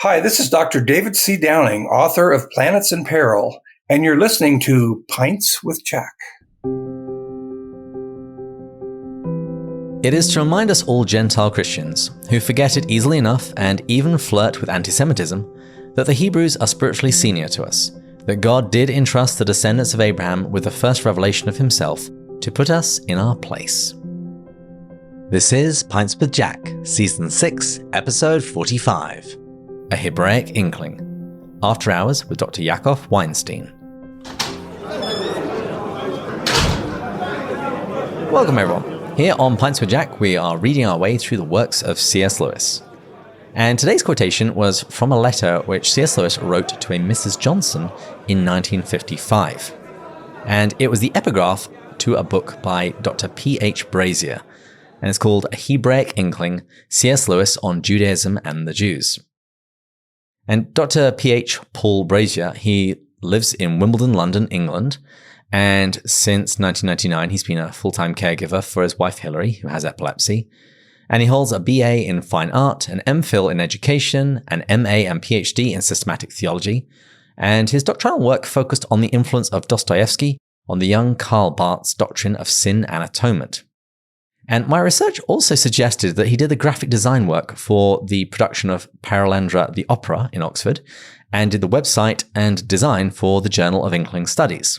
Hi, this is Dr. David C. Downing, author of Planets in Peril, and you're listening to Pints with Jack. It is to remind us all Gentile Christians, who forget it easily enough and even flirt with anti-Semitism, that the Hebrews are spiritually senior to us, that God did entrust the descendants of Abraham with the first revelation of himself to put us in our place. This is Pints with Jack, Season 6, Episode 45. A Hebraic Inkling. After Hours with Dr. Yaakov Weinstein. Welcome everyone. Here on Pints with Jack, we are reading our way through the works of C.S. Lewis. And today's quotation was from a letter which C.S. Lewis wrote to a Mrs. Johnson in 1955. And it was the epigraph to a book by Dr. P.H. Brazier. And it's called A Hebraic Inkling, C.S. Lewis on Judaism and the Jews. And Dr. P.H. Paul Brazier, he lives in Wimbledon, London, England. And since 1999, he's been a full-time caregiver for his wife, Hilary, who has epilepsy. And he holds a BA in Fine Art, an MPhil in Education, an MA and PhD in Systematic Theology. And his doctrinal work focused on the influence of Dostoevsky on the young Karl Barth's doctrine of sin and atonement. And my research also suggested that he did the graphic design work for the production of Paralendra the Opera in Oxford, and did the website and design for the Journal of Inkling Studies.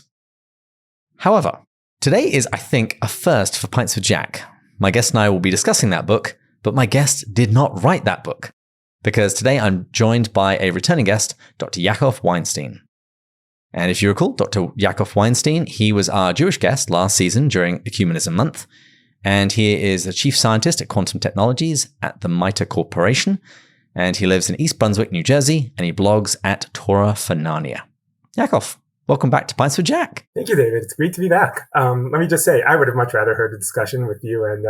However, today is, I think, a first for Pints with Jack. My guest and I will be discussing that book, but my guest did not write that book, because today I'm joined by a returning guest, Dr. Yaakov Weinstein. And if you recall, Dr. Yaakov Weinstein, he was our Jewish guest last season during Ecumenism Month, and he is the chief scientist at Quantum Technologies at the MITRE Corporation, and he lives in East Brunswick, New Jersey, and he blogs at Torah for Narnia. Yaakov, welcome back to Pints with Jack. Thank you, David. It's great to be back. Let me just say, I would have much rather heard a discussion with you and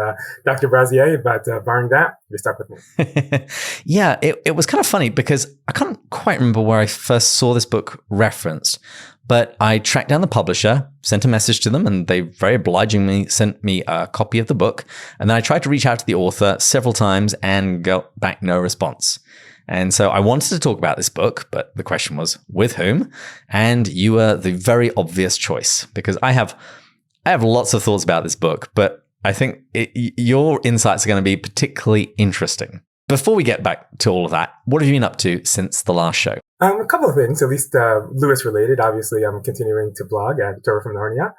Dr. Brazier, but barring that, you're stuck with me. Yeah, it was kind of funny because I can't quite remember where I first saw this book referenced, but I tracked down the publisher, sent a message to them, and they very obligingly sent me a copy of the book. And then I tried to reach out to the author several times and got back no response. And so I wanted to talk about this book, but the question was, with whom? And you were the very obvious choice, because I have lots of thoughts about this book, but I think your insights are going to be particularly interesting. Before we get back to all of that, what have you been up to since the last show? A couple of things, at least Lewis related. Obviously, I'm continuing to blog at Torah from Narnia.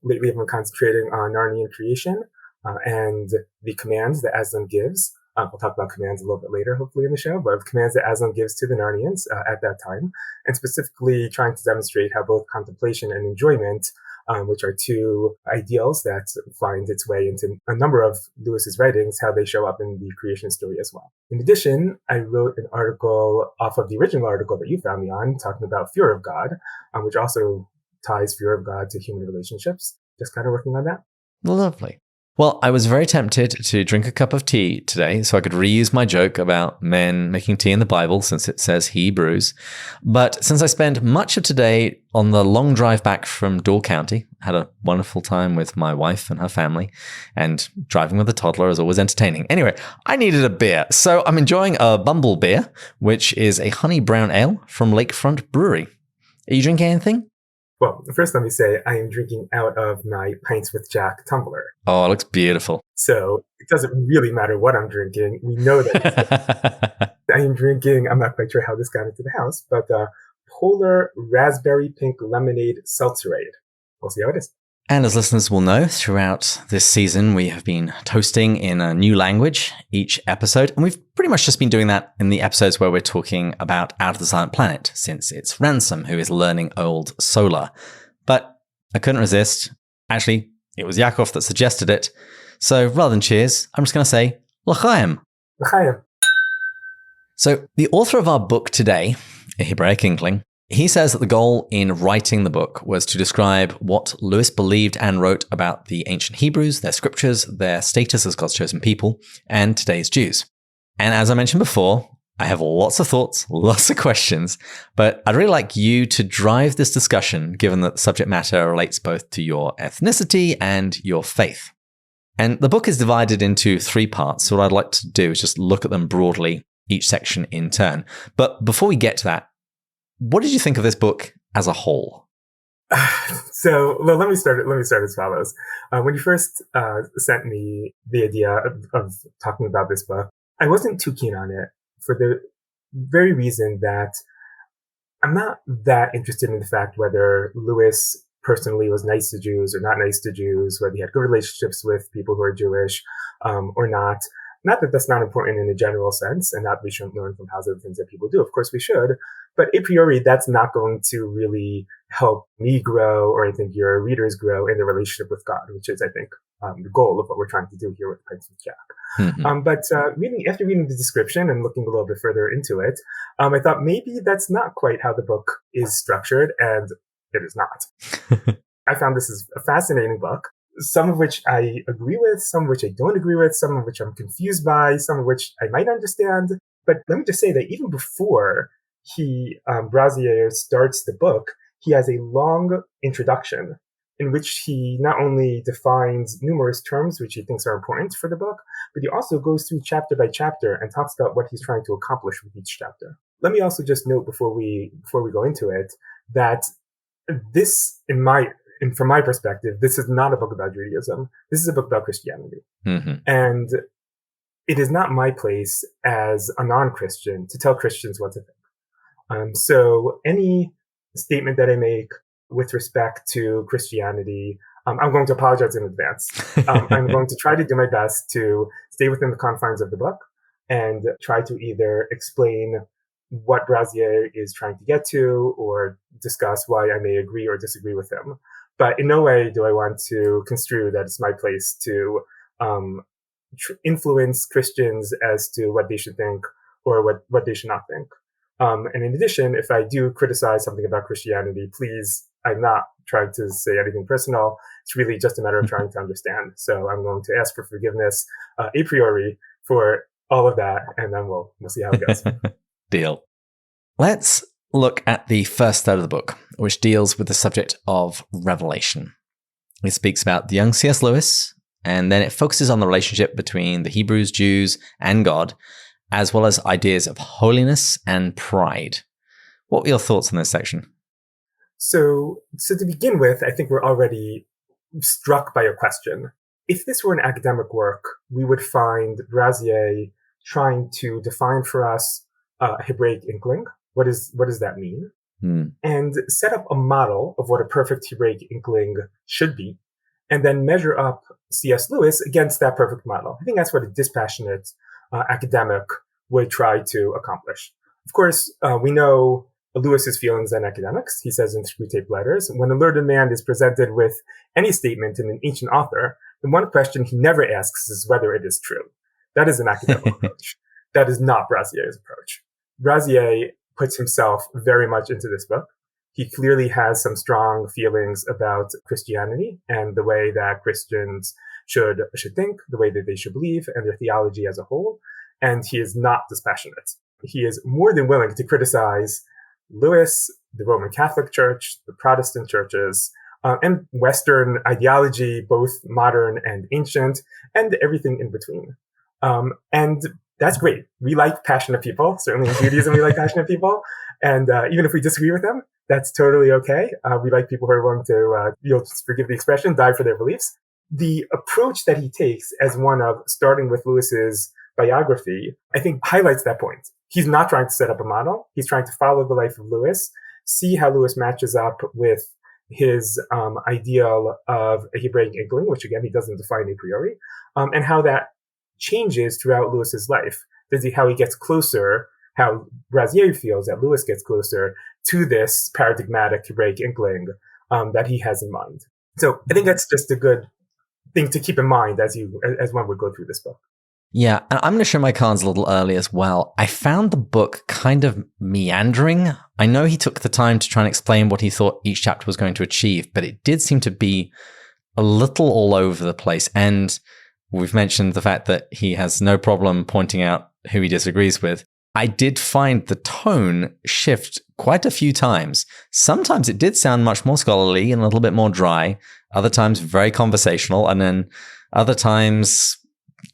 Lately, I've been concentrating on Narnian creation and the commands that Aslan gives. We'll talk about commands a little bit later, hopefully in the show, but commands that Aslan gives to the Narnians at that time, and specifically trying to demonstrate how both contemplation and enjoyment, which are two ideals that find its way into a number of Lewis's writings, how they show up in the creation story as well. In addition, I wrote an article off of the original article that you found me on, talking about fear of God, which also ties fear of God to human relationships. Just kind of working on that. Lovely. Well, I was very tempted to drink a cup of tea today so I could reuse my joke about men making tea in the Bible since it says Hebrews. But since I spent much of today on the long drive back from Door County, had a wonderful time with my wife and her family, and driving with a toddler is always entertaining. Anyway, I needed a beer, so I'm enjoying a Bumble beer, which is a honey brown ale from Lakefront Brewery. Are you drinking anything? Well, first let me say I am drinking out of my Pints with Jack tumbler. Oh, it looks beautiful. So it doesn't really matter what I'm drinking. We know that I am drinking, I'm not quite sure how this got into the house, but Polar Raspberry Pink Lemonade Seltzerade. We'll see how it is. And as listeners will know, throughout this season, we have been toasting in a new language each episode. And we've pretty much just been doing that in the episodes where we're talking about Out of the Silent Planet, since it's Ransom who is learning Old Solar. But I couldn't resist. Actually, it was Yaakov that suggested it. So rather than cheers, I'm just going to say, L'chaim. L'chaim. So the author of our book today, A Hebraic Inkling, he says that the goal in writing the book was to describe what Lewis believed and wrote about the ancient Hebrews, their scriptures, their status as God's chosen people, and today's Jews. And as I mentioned before, I have lots of thoughts, lots of questions, but I'd really like you to drive this discussion, given that the subject matter relates both to your ethnicity and your faith. And the book is divided into 3 parts, so what I'd like to do is just look at them broadly each section in turn. But before we get to that, what did you think of this book as a whole? So let me start as follows. When you first sent me the idea of talking about this book, I wasn't too keen on it for the very reason that I'm not that interested in the fact whether Lewis personally was nice to Jews or not nice to Jews, whether he had good relationships with people who are Jewish or not. Not that that's not important in a general sense, and that we shouldn't learn from positive things that people do. Of course we should. But a priori, that's not going to really help me grow, or I think your readers grow in the relationship with God, which is, I think, the goal of what we're trying to do here with Pints with Jack. Mm-hmm. But after reading the description and looking a little bit further into it, I thought maybe that's not quite how the book is structured, and it is not. I found this is a fascinating book, some of which I agree with, some of which I don't agree with, some of which I'm confused by, some of which I might understand. But let me just say that even before Brazier starts the book, he has a long introduction in which he not only defines numerous terms which he thinks are important for the book, but he also goes through chapter by chapter and talks about what he's trying to accomplish with each chapter. Let me also just note before we go into it that this, from my perspective, this is not a book about Judaism. This is a book about Christianity. Mm-hmm. And it is not my place as a non-Christian to tell Christians what to think. So any statement that I make with respect to Christianity, I'm going to apologize in advance. I'm going to try to do my best to stay within the confines of the book and try to either explain what Brazier is trying to get to or discuss why I may agree or disagree with him. But in no way do I want to construe that it's my place to influence Christians as to what they should think or what they should not think. And in addition, if I do criticize something about Christianity, please, I'm not trying to say anything personal. It's really just a matter of trying to understand. So I'm going to ask for forgiveness a priori for all of that, and then we'll see how it goes. Deal. Let's look at the first third of the book, which deals with the subject of revelation. It speaks about the young C.S. Lewis, and then it focuses on the relationship between the Hebrews, Jews, and God, as well as ideas of holiness and pride. What were your thoughts on this section? So to begin with, I think we're already struck by a question. If this were an academic work, we would find Brazier trying to define for us Hebraic Inkling. What does that mean? And set up a model of what a perfect Hebraic Inkling should be, and then measure up C.S. Lewis against that perfect model. I think that's what a dispassionate academic would try to accomplish. Of course, we know Lewis's feelings on academics. He says in Screwtape Letters, when a learned man is presented with any statement in an ancient author, the one question he never asks is whether it is true. That is an academic approach. That is not Brazier's approach. Brazier puts himself very much into this book. He clearly has some strong feelings about Christianity and the way that Christians should think, the way that they should believe, and their theology as a whole. And he is not dispassionate. He is more than willing to criticize Lewis, the Roman Catholic Church, the Protestant churches, and Western ideology, both modern and ancient, and everything in between. And that's great. We like passionate people. Certainly in Judaism, we like passionate people. And even if we disagree with them, that's totally okay. We like people who are willing to, forgive the expression, die for their beliefs. The approach that he takes as one of starting with Lewis's biography, I think highlights that point. He's not trying to set up a model. He's trying to follow the life of Lewis, see how Lewis matches up with his ideal of a Hebraic Inkling, which again, he doesn't define a priori, and how that changes throughout Lewis's life. How he gets closer, how Brazier feels that Lewis gets closer to this paradigmatic Hebraic Inkling that he has in mind. So I think that's just a good thing to keep in mind as one would go through this book. Yeah, and I'm going to show my cards a little early as well. I found the book kind of meandering. I know he took the time to try and explain what he thought each chapter was going to achieve, but it did seem to be a little all over the place. And we've mentioned the fact that he has no problem pointing out who he disagrees with. I did find the tone shift quite a few times. Sometimes it did sound much more scholarly and a little bit more dry. Other times very conversational. And then other times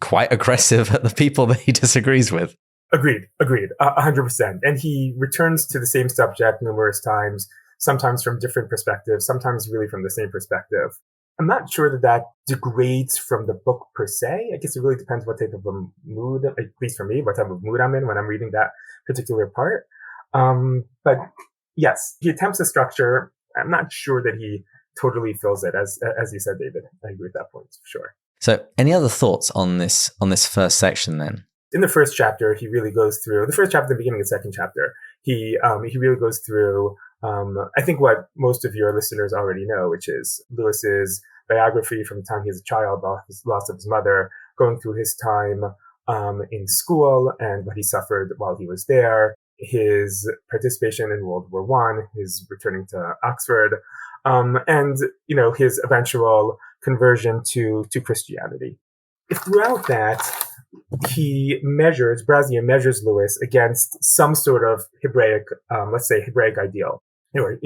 quite aggressive at the people that he disagrees with. Agreed, 100%. And he returns to the same subject numerous times, sometimes from different perspectives, sometimes really from the same perspective. I'm not sure that degrades from the book per se. I guess it really depends what type of a mood, at least for me, what type of mood I'm in when I'm reading that particular part. But yes, he attempts a structure. I'm not sure that he totally fills it, as you said, David. I agree with that point, for sure. So any other thoughts on this first section then? In the first chapter, he really goes through the first chapter, the beginning of the second chapter. He really goes through, I think what most of your listeners already know, which is Lewis's biography from the time he was a child, loss of his mother, going through his time in school and what he suffered while he was there, his participation in World War I, his returning to Oxford, and his eventual conversion to Christianity. Throughout that, Brazier measures Lewis against some sort of Hebraic, let's say Hebraic ideal, or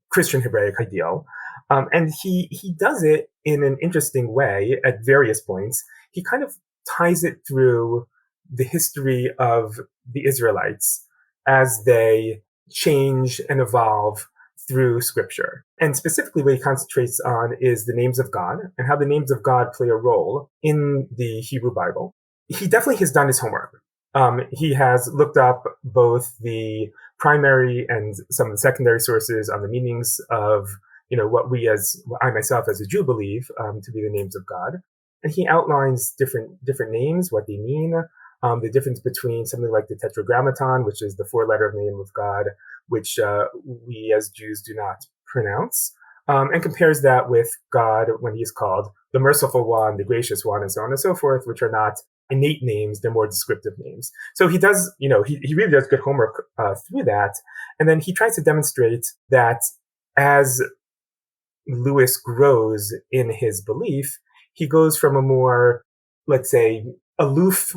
Christian Hebraic ideal, and he does it in an interesting way at various points. He kind of ties it through the history of the Israelites as they change and evolve through Scripture. And specifically what he concentrates on is the names of God and how the names of God play a role in the Hebrew Bible. He definitely has done his homework. He has looked up both the primary and some of the secondary sources on the meanings of, what I myself as a Jew believe to be the names of God. And he outlines different names, what they mean, the difference between something like the Tetragrammaton, which is the 4-letter name of God, which we as Jews do not pronounce, and compares that with God when he is called the Merciful One, the Gracious One, and so on and so forth, which are not innate names, they're more descriptive names. So he does, he really does good homework through that. And then he tries to demonstrate that as Lewis grows in his belief, he goes from a more, let's say, aloof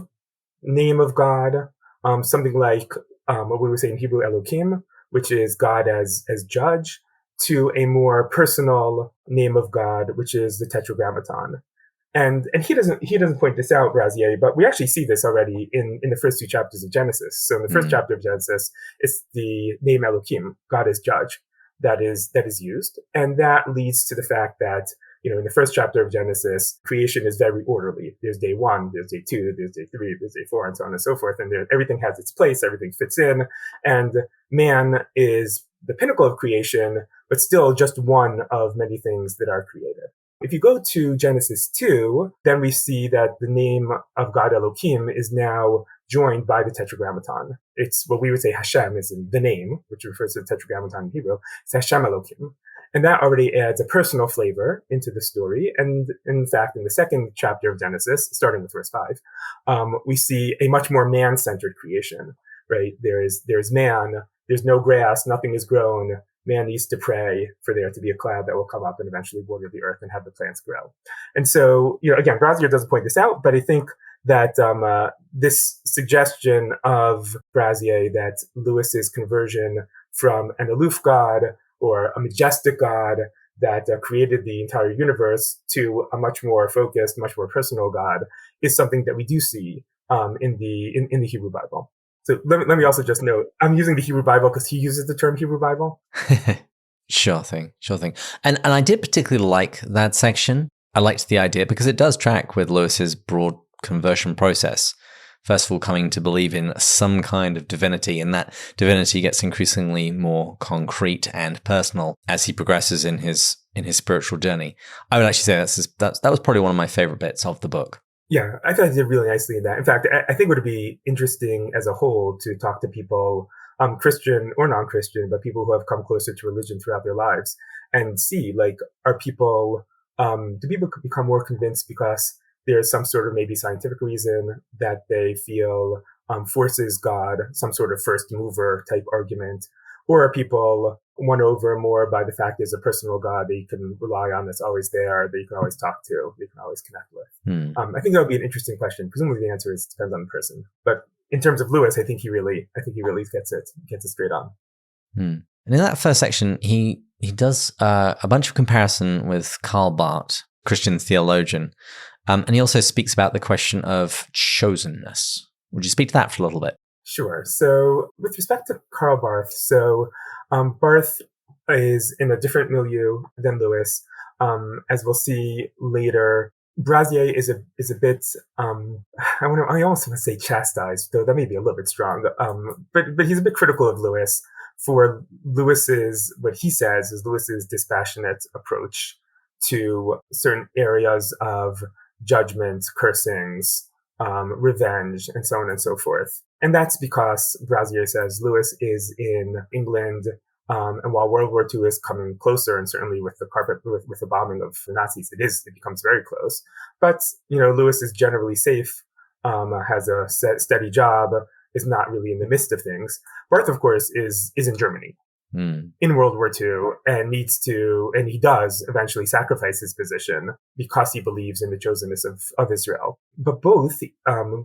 name of God, something like what we would say in Hebrew Elohim, which is God as judge, to a more personal name of God, which is the Tetragrammaton. And he doesn't point this out, Brazier, but we actually see this already in the first 2 chapters of Genesis. So in the first chapter of Genesis, it's the name Elohim, God as judge, that is used. And that leads to the fact that, in the first chapter of Genesis, creation is very orderly. There's day 1, there's day 2, there's day 3, there's day 4, and so on and so forth. And everything has its place, everything fits in. And man is the pinnacle of creation, but still just one of many things that are created. If you go to Genesis 2, then we see that the name of God Elohim is now joined by the Tetragrammaton. It's what we would say Hashem is in the name, which refers to the Tetragrammaton in Hebrew. It's Hashem Elohim. And that already adds a personal flavor into the story. And in fact, in the second chapter of Genesis, starting with verse 5, we see a much more man-centered creation, right? There's man, there's no grass, nothing is grown. Man needs to pray for there to be a cloud that will come up and eventually water the earth and have the plants grow. And so, again, Brazier doesn't point this out, but I think that this suggestion of Brazier that Lewis's conversion from an aloof God or a majestic God that created the entire universe to a much more focused, much more personal God is something that we do see in the Hebrew Bible. So let me also just note, I'm using the Hebrew Bible because he uses the term Hebrew Bible. Sure thing. And I did particularly like that section. I liked the idea because it does track with Lewis's broad conversion process. First of all, coming to believe in some kind of divinity, and that divinity gets increasingly more concrete and personal as he progresses in his spiritual journey. I would actually say that was probably one of my favorite bits of the book. Yeah, I thought he did really nicely in that. In fact, I think it would be interesting as a whole to talk to people, Christian or non-Christian, but people who have come closer to religion throughout their lives and see, do people become more convinced because there's some sort of maybe scientific reason that they feel forces God, some sort of first mover type argument, or are people won over more by the fact there's a personal God that you can rely on, that's always there, that you can always talk to, you can always connect with. I think that would be an interesting question. Presumably the answer is depends on the person. But in terms of Lewis, I think he really gets it straight on. And in that first section, he does a bunch of comparison with Karl Barth, Christian theologian, and he also speaks about the question of chosenness. Would you speak to that for a little bit? Sure. So with respect to Karl Barth, Barth is in a different milieu than Lewis. As we'll see later, Brazier is a bit I almost want to say chastised, though that may be a little bit strong. But he's a bit critical of Lewis for what he says is Lewis's dispassionate approach to certain areas of judgment, cursings, revenge, and so on and so forth. And that's because Brazier says Lewis is in England, and while World War II is coming closer, and certainly with the bombing of the Nazis, it becomes very close. But Lewis is generally safe, has a steady job, is not really in the midst of things. Barth, of course, is in Germany in World War II, and he does eventually sacrifice his position because he believes in the chosenness of Israel. But both,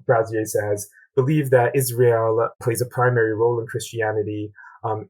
Brazier says, believe that Israel plays a primary role in Christianity.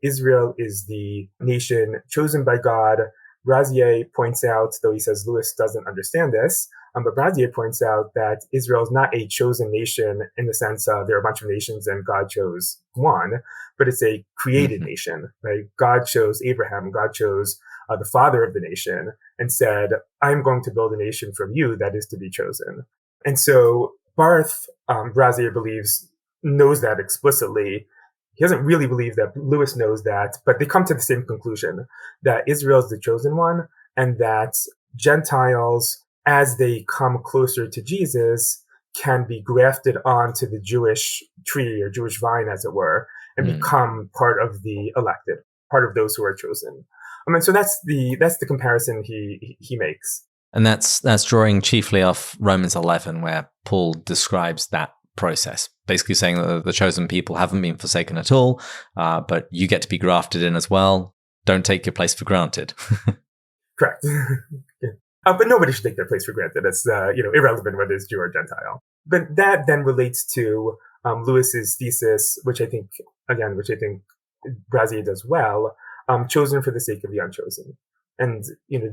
Israel is the nation chosen by God. Brazier points out, though he says Lewis doesn't understand this, but Brazier points out that Israel is not a chosen nation in the sense of there are a bunch of nations and God chose one, but it's a created nation, right? God chose Abraham, God chose the father of the nation and said, I'm going to build a nation from you that is to be chosen. And so Barth, Brazier believes, knows that explicitly. He doesn't really believe that Lewis knows that, but they come to the same conclusion, that Israel is the chosen one, and that Gentiles, as they come closer to Jesus, can be grafted onto the Jewish tree or Jewish vine, as it were, and become part of the elected, part of those who are chosen. And so that's the comparison he makes. And that's drawing chiefly off Romans 11, where Paul describes that process, basically saying that the chosen people haven't been forsaken at all, but you get to be grafted in as well. Don't take your place for granted. Correct. But nobody should take their place for granted. It's irrelevant whether it's Jew or Gentile. But that then relates to Lewis's thesis, which I think Brazier does well, chosen for the sake of the unchosen. And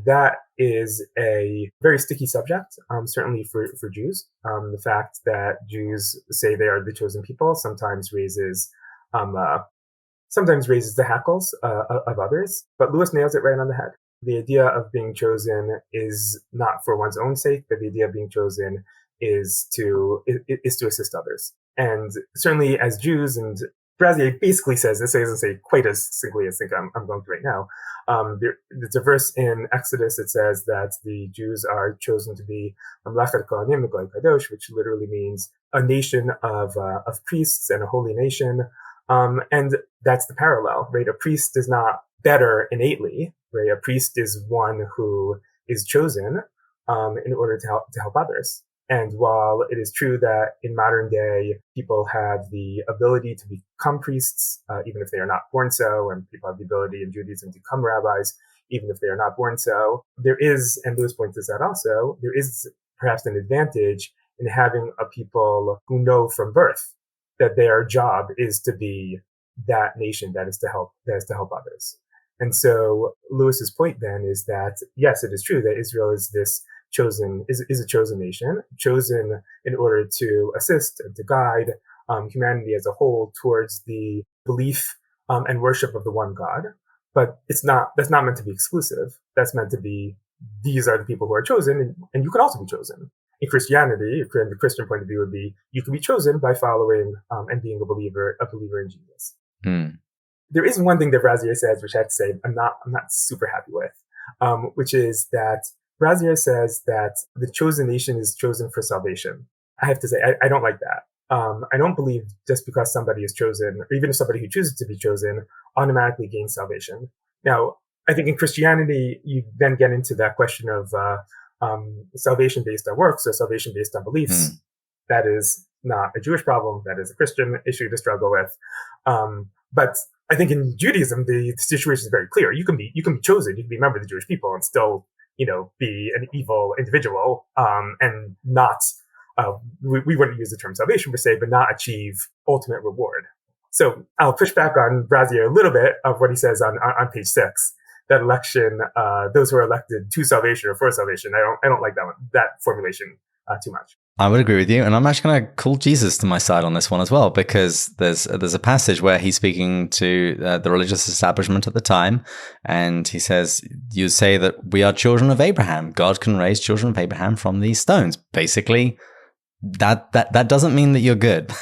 that is a very sticky subject, certainly for Jews. The fact that Jews say they are the chosen people sometimes raises the hackles of others. But Lewis nails it right on the head. The idea of being chosen is not for one's own sake, but the idea of being chosen is to assist others. And certainly as Jews, and Brazier basically says this, he doesn't say quite as simply as I think I'm going to right now. There's a verse in Exodus that says that the Jews are chosen to be Mamlechet Kohanim Goy Kadosh, which literally means a nation of priests and a holy nation. And that's the parallel, right? A priest is not better innately, right? A priest is one who is chosen in order to help others. And while it is true that in modern day, people have the ability to become priests, even if they are not born so, and people have the ability in Judaism to become rabbis, even if they are not born so, there is, and Lewis points this out also, there is perhaps an advantage in having a people who know from birth that their job is to be that nation that is to help others. And so Lewis's point then is that, yes, it is true that Israel is a chosen nation, chosen in order to assist and to guide humanity as a whole towards the belief and worship of the one God. But that's not meant to be exclusive. That's meant to be, these are the people who are chosen, and you can also be chosen. In Christianity, the Christian point of view would be, you can be chosen by following and being a believer in Jesus. There is one thing that Brazier says, which I have to say I'm not super happy with, which is that Brazier says that the chosen nation is chosen for salvation. I have to say, I don't like that. I don't believe just because somebody is chosen, or even if somebody who chooses to be chosen, automatically gains salvation. Now, I think in Christianity, you then get into that question of salvation based on works or salvation based on beliefs. That is not a Jewish problem. That is a Christian issue to struggle with. But I think in Judaism, the situation is very clear. You can be chosen, you can be a member of the Jewish people and still, be an evil individual, and not, we wouldn't use the term salvation per se, but not achieve ultimate reward. So I'll push back on Brazier a little bit of what he says on page 6, that election, those who are elected to salvation or for salvation. I don't like that formulation too much. I would agree with you, and I'm actually going to call Jesus to my side on this one as well, because there's a passage where he's speaking to the religious establishment at the time, and he says, "You say that we are children of Abraham. God can raise children of Abraham from these stones." Basically, that doesn't mean that you're good.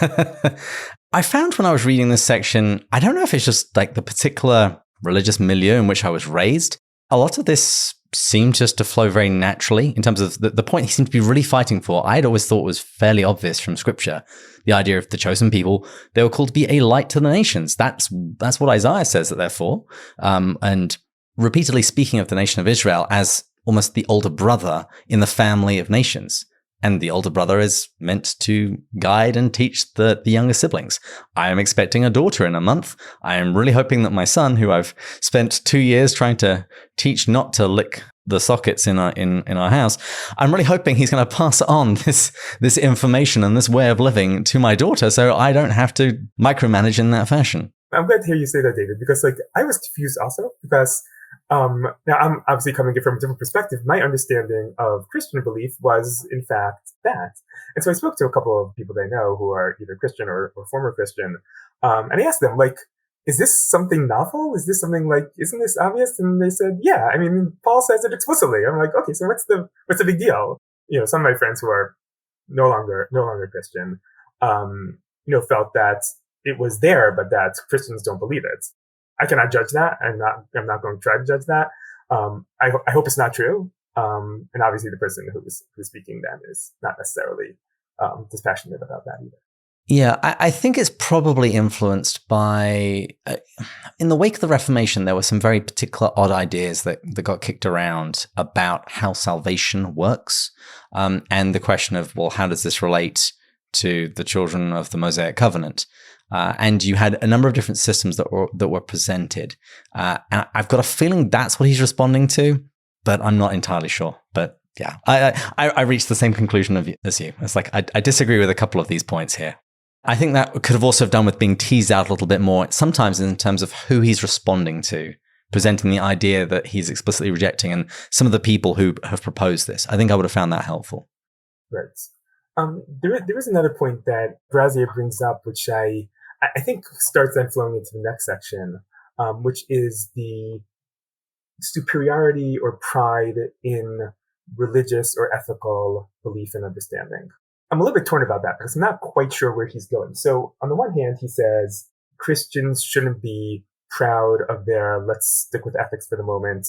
I found when I was reading this section, I don't know if it's just like the particular religious milieu in which I was raised. A lot of this seemed just to flow very naturally in terms of the point he seemed to be really fighting for. I'd always thought was fairly obvious from scripture. The idea of the chosen people, they were called to be a light to the nations. That's what Isaiah says that they're for. And repeatedly speaking of the nation of Israel as almost the older brother in the family of nations. And the older brother is meant to guide and teach the younger siblings. I am expecting a daughter in a month. I am really hoping that my son, who I've spent 2 years trying to teach not to lick the sockets in our house, I'm really hoping he's going to pass on this information and this way of living to my daughter, so I don't have to micromanage in that fashion. I'm glad to hear you say that, David, because I was confused also because now I'm obviously coming from a different perspective. My understanding of Christian belief was in fact that. And so I spoke to a couple of people that I know who are either Christian or former Christian. And I asked them, is this something novel? Is this something isn't this obvious? And they said, yeah, I mean, Paul says it explicitly. I'm like, okay, so what's the big deal? Some of my friends who are no longer Christian, felt that it was there, but that Christians don't believe it. I cannot judge that. I'm not going to try to judge that. I hope it's not true. And obviously the person who's speaking then is not necessarily dispassionate about that either. Yeah, I think it's probably influenced by, in the wake of the Reformation, there were some very particular odd ideas that got kicked around about how salvation works. And the question of, well, how does this relate to the children of the Mosaic covenant? And you had a number of different systems that were presented. And I've got a feeling that's what he's responding to, but I'm not entirely sure. But yeah, I reached the same conclusion as you. It's like, I disagree with a couple of these points here. I think that could have also have done with being teased out a little bit more, sometimes in terms of who he's responding to, presenting the idea that he's explicitly rejecting, and some of the people who have proposed this. I think I would have found that helpful. Right. There is another point that Brazier brings up, which I think starts then flowing into the next section, which is the superiority or pride in religious or ethical belief and understanding. I'm a little bit torn about that because I'm not quite sure where he's going. So on the one hand, he says Christians shouldn't be proud of their, let's stick with ethics for the moment,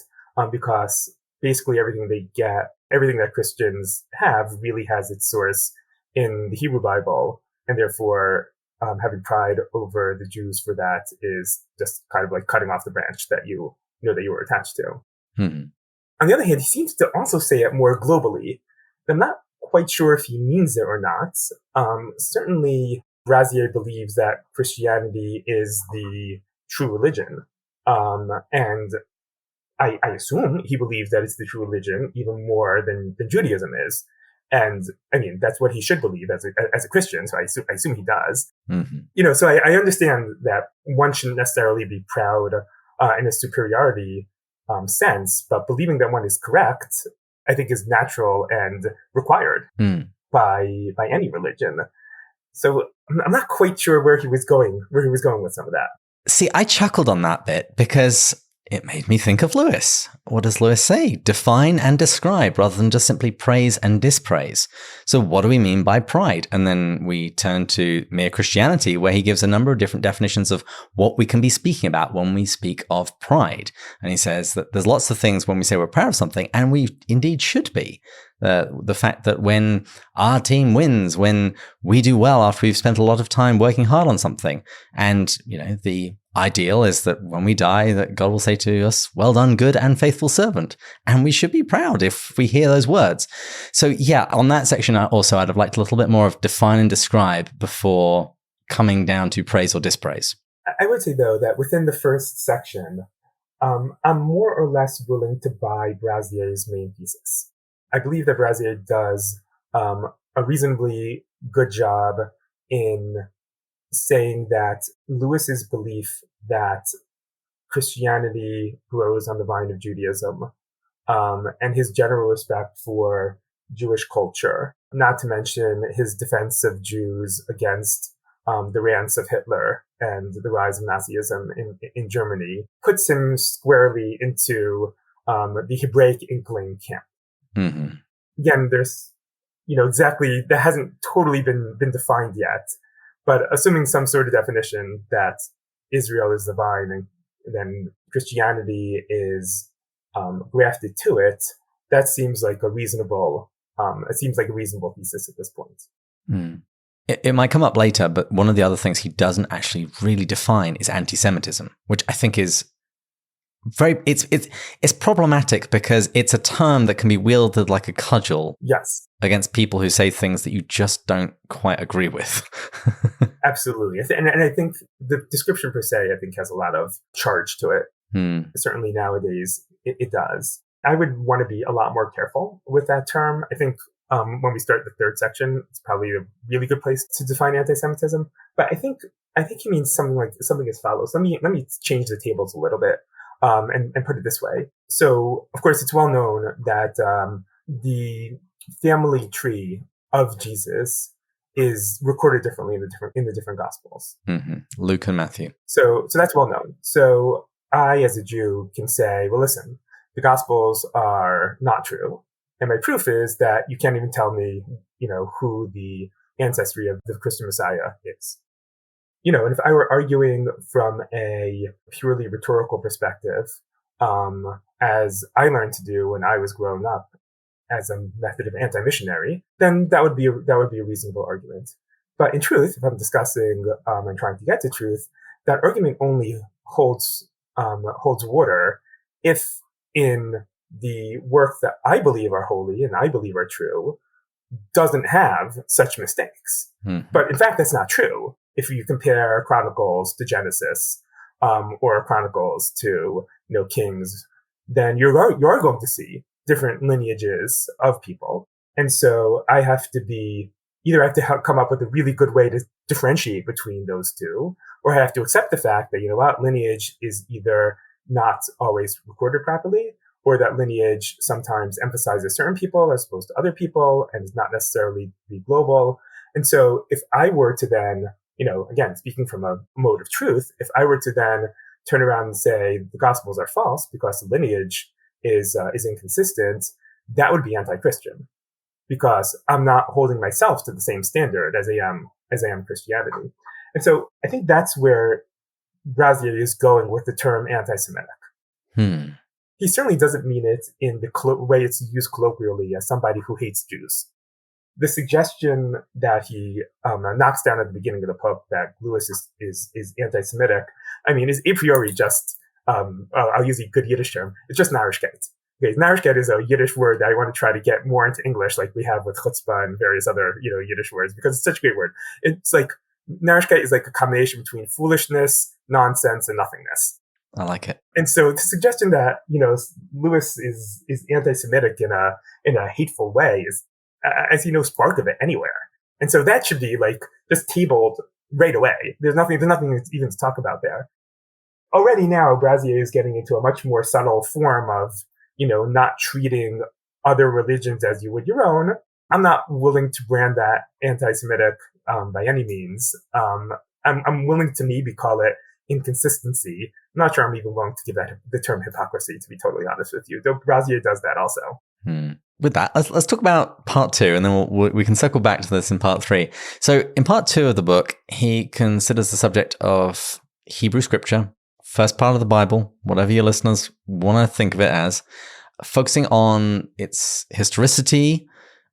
because basically everything that Christians have really has its source in the Hebrew Bible, and therefore having pride over the Jews for that is just kind of like cutting off the branch that you were attached to. Mm-hmm. On the other hand, he seems to also say it more globally. I'm not quite sure if he means it or not. Certainly, Brazier believes that Christianity is the true religion. And I assume he believes that it's the true religion even more than Judaism is. And I mean, that's what he should believe as a Christian. So I assume he does. Mm-hmm. So I understand that one shouldn't necessarily be proud in a superiority sense, but believing that one is correct, I think, is natural and required by any religion. So I'm not quite sure where he was going with some of that. See, I chuckled on that bit because it made me think of Lewis. What does Lewis say? Define and describe rather than just simply praise and dispraise. So what do we mean by pride? And then we turn to Mere Christianity, where he gives a number of different definitions of what we can be speaking about when we speak of pride. And he says that there's lots of things when we say we're proud of something, and we indeed should be. The fact that when our team wins, when we do well after we've spent a lot of time working hard on something, and the ideal is that when we die, that God will say to us, "Well done, good and faithful servant," and we should be proud if we hear those words. So yeah, on that section, I'd have liked a little bit more of define and describe before coming down to praise or dispraise. I would say though that within the first section, I'm more or less willing to buy Brazier's main thesis. I believe that Brazier does a reasonably good job in saying that Lewis's belief that Christianity grows on the vine of Judaism, and his general respect for Jewish culture, not to mention his defense of Jews against the rants of Hitler and the rise of Nazism in Germany, puts him squarely into the Hebraic Inkling camp. Mm-hmm. Again, there's, exactly, that hasn't totally been defined yet, but assuming some sort of definition that Israel is divine and then Christianity is grafted to it, that seems like a reasonable thesis at this point. Mm. It might come up later, but one of the other things he doesn't actually really define is anti-Semitism, which I think is it's problematic because it's a term that can be wielded like a cudgel against people who say things that you just don't quite agree with. Absolutely. And I think the description per se, I think, has a lot of charge to it. Certainly nowadays it does. I would want to be a lot more careful with that term. I think when we start the third section, it's probably a really good place to define anti-Semitism. But I think he means something as follows. Let me change the tables a little bit and put it this way. So, of course, it's well known that the family tree of Jesus is recorded differently in the different Gospels. Mm-hmm. Luke and Matthew. So that's well known. So I, as a Jew, can say, well, listen, the Gospels are not true. And my proof is that you can't even tell me, who the ancestry of the Christian Messiah is. And if I were arguing from a purely rhetorical perspective, as I learned to do when I was growing up as a method of anti-missionary, then that would be a reasonable argument. But in truth, if I'm discussing and trying to get to truth, that argument only holds water if in the work that I believe are holy and I believe are true doesn't have such mistakes. But in fact, that's not true. If you compare Chronicles to Genesis, or Chronicles to Kings, then you are going to see different lineages of people. And so I have to come up with a really good way to differentiate between those two, or I have to accept the fact that, lineage is either not always recorded properly, or that lineage sometimes emphasizes certain people as opposed to other people and is not necessarily be global. And so if I were to then, again, speaking from a mode of truth, if I were to then turn around and say the Gospels are false because the lineage is inconsistent, that would be anti-Christian, because I'm not holding myself to the same standard as I am Christianity. And so I think that's where Brazier is going with the term anti-Semitic. He certainly doesn't mean it in the way it's used colloquially as somebody who hates Jews. The suggestion that he knocks down at the beginning of the book that Lewis is anti-Semitic, is a priori just, I'll use a good Yiddish term, it's just Narishkeit. Okay, Narishkeit is a Yiddish word that I want to try to get more into English, like we have with chutzpah and various other, Yiddish words, because it's such a great word. It's like, Narishkeit is like a combination between foolishness, nonsense, and nothingness. I like it. And so the suggestion that, Lewis is anti-Semitic in a hateful way is, I see no spark of it anywhere. And so that should be just tabled right away. There's nothing even to talk about there. Already now, Brazier is getting into a much more subtle form of, not treating other religions as you would your own. I'm not willing to brand that anti-Semitic by any means. I'm willing to maybe call it inconsistency. I'm not sure I'm even willing to give that the term hypocrisy, to be totally honest with you, though Brazier does that also. With that, let's talk about part 2, and then we can circle back to this in part 3. So in part 2 of the book, he considers the subject of Hebrew scripture, first part of the Bible, whatever your listeners want to think of it as, focusing on its historicity.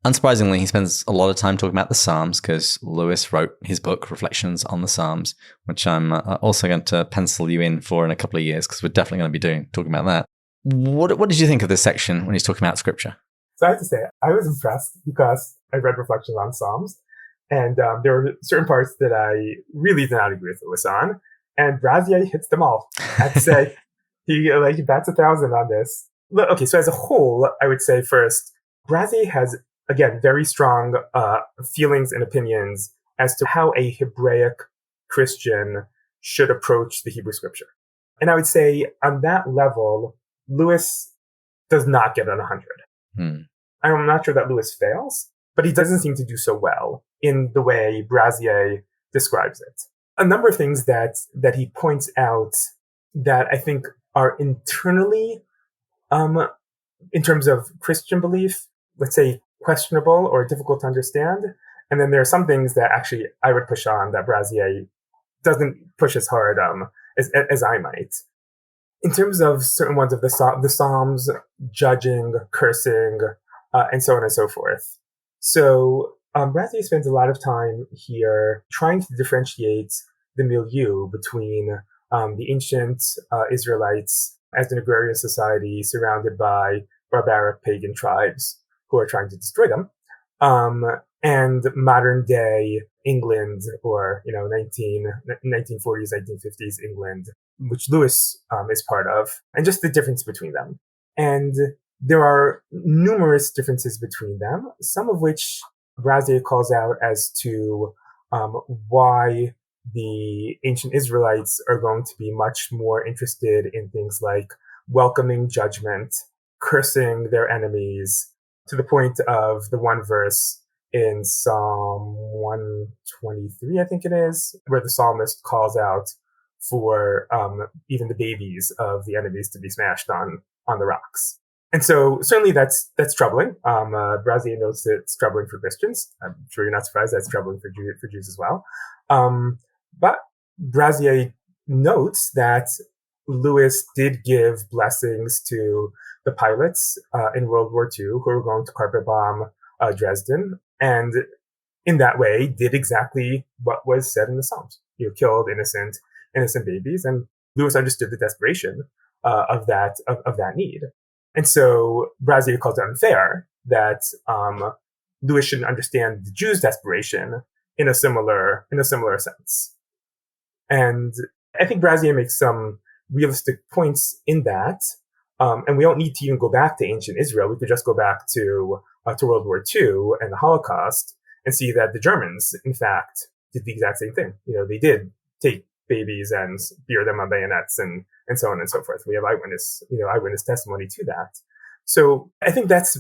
Unsurprisingly, he spends a lot of time talking about the Psalms because Lewis wrote his book, Reflections on the Psalms, which I'm also going to pencil you in for in a couple of years because we're definitely going to be talking about that. What did you think of this section when he's talking about scripture? So I have to say, I was impressed because I read Reflections on Psalms, and there were certain parts that I really did not agree with Lewis on, and Brazier hits them all. I have to say, he bats 1,000 on this. Okay, so as a whole, I would say first, Brazier has, again, very strong feelings and opinions as to how a Hebraic Christian should approach the Hebrew scripture. And I would say on that level, Lewis does not get an 100. I'm not sure that Lewis fails, but he doesn't seem to do so well in the way Brazier describes it. A number of things that he points out that I think are internally, in terms of Christian belief, let's say questionable or difficult to understand. And then there are some things that actually I would push on that Brazier doesn't push as hard as I might. In terms of certain ones of the Psalms, judging, cursing, and so on and so forth. So Brazier spends a lot of time here trying to differentiate the milieu between the ancient Israelites as an agrarian society surrounded by barbaric pagan tribes who are trying to destroy them, and modern day England, or 1940s, 1950s England, which Lewis is part of, and just the difference between them. And there are numerous differences between them, some of which Brazier calls out as to why the ancient Israelites are going to be much more interested in things like welcoming judgment, cursing their enemies, to the point of the one verse in Psalm 123, I think it is, where the psalmist calls out for even the babies of the enemies to be smashed on the rocks. And so certainly that's troubling. Brazier knows that it's troubling for Christians. I'm sure you're not surprised that's troubling for Jews as well. But Brazier notes that Lewis did give blessings to the pilots in World War II who were going to carpet bomb Dresden, and in that way did exactly what was said in the Psalms. Killed innocent babies, and Lewis understood the desperation of that need. And so Brazier calls it unfair that Lewis shouldn't understand the Jews' desperation in a similar sense. And I think Brazier makes some realistic points in that. And we don't need to even go back to ancient Israel. We could just go back to World War II and the Holocaust and see that the Germans, in fact, did the exact same thing. They did take babies and spear them on bayonets and so on and so forth. We have eyewitness testimony to that. So I think that's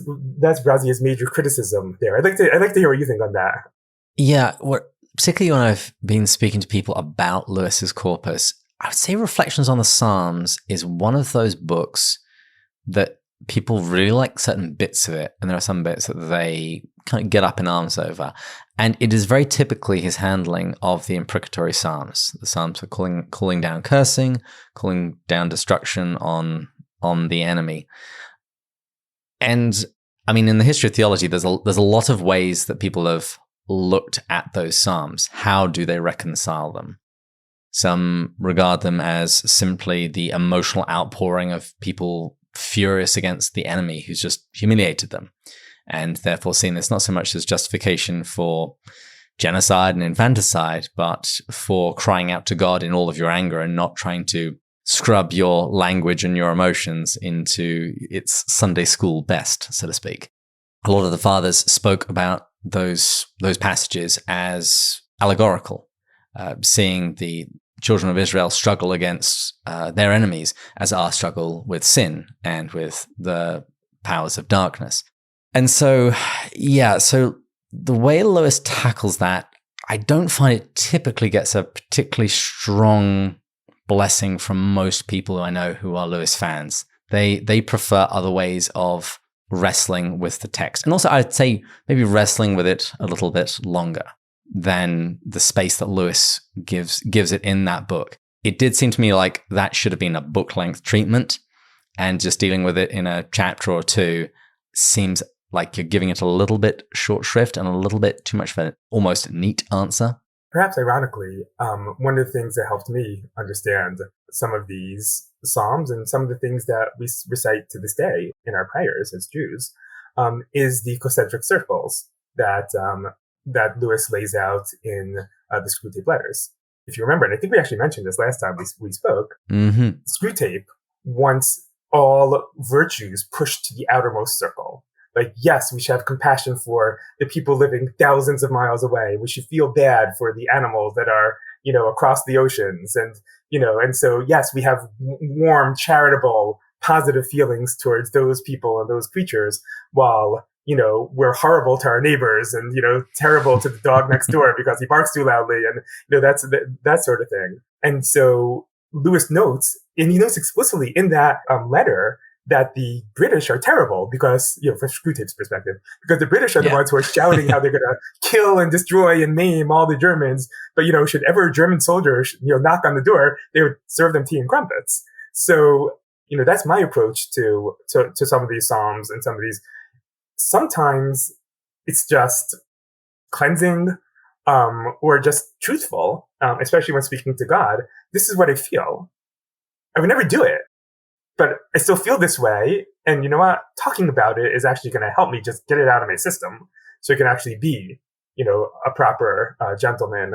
Brazier's major criticism there. I'd like to hear what you think on that. Yeah, particularly when I've been speaking to people about Lewis's corpus, I would say Reflections on the Psalms is one of those books that people really like certain bits of it, and there are some bits that they kind of get up in arms over. And it is very typically his handling of the imprecatory Psalms. The Psalms are calling down cursing, calling down destruction on the enemy. And I mean, in the history of theology, there's a lot of ways that people have looked at those Psalms. How do they reconcile them? Some regard them as simply the emotional outpouring of people furious against the enemy who's just humiliated them, and therefore seeing this not so much as justification for genocide and infanticide, but for crying out to God in all of your anger and not trying to scrub your language and your emotions into its Sunday school best, so to speak. A lot of the fathers spoke about those passages as allegorical, seeing the children of Israel struggle against their enemies as our struggle with sin and with the powers of darkness. And so the way Lewis tackles that, I don't find it typically gets a particularly strong blessing from most people who I know who are Lewis fans. They prefer other ways of wrestling with the text. And also I'd say maybe wrestling with it a little bit longer than the space that Lewis gives it in that book. It did seem to me like that should have been a book-length treatment, and just dealing with it in a chapter or two seems like you're giving it a little bit short shrift and a little bit too much of an almost neat answer. Perhaps ironically, one of the things that helped me understand some of these Psalms and some of the things that we recite to this day in our prayers as Jews is the concentric circles that Lewis lays out in the Screwtape Letters. If you remember, and I think we actually mentioned this last time we spoke, Screwtape wants all virtues pushed to the outermost circle. Like, yes, we should have compassion for the people living thousands of miles away. We should feel bad for the animals that are, across the oceans. And so, yes, we have warm, charitable, positive feelings towards those people and those creatures, while we're horrible to our neighbors and, terrible to the dog next door because he barks too loudly. And, that's that sort of thing. And so Lewis notes, and he notes explicitly in that letter, that the British are terrible because, from Screwtape's perspective, because the British are the ones who are shouting how they're going to kill and destroy and maim all the Germans. But, should ever a German soldier, knock on the door, they would serve them tea and crumpets. So, that's my approach to some of these Psalms and some of these. Sometimes it's just cleansing, or just truthful, especially when speaking to God. This is what I feel. I would never do it, but I still feel this way. And you know what? Talking about it is actually going to help me just get it out of my system so I can actually be, a proper gentleman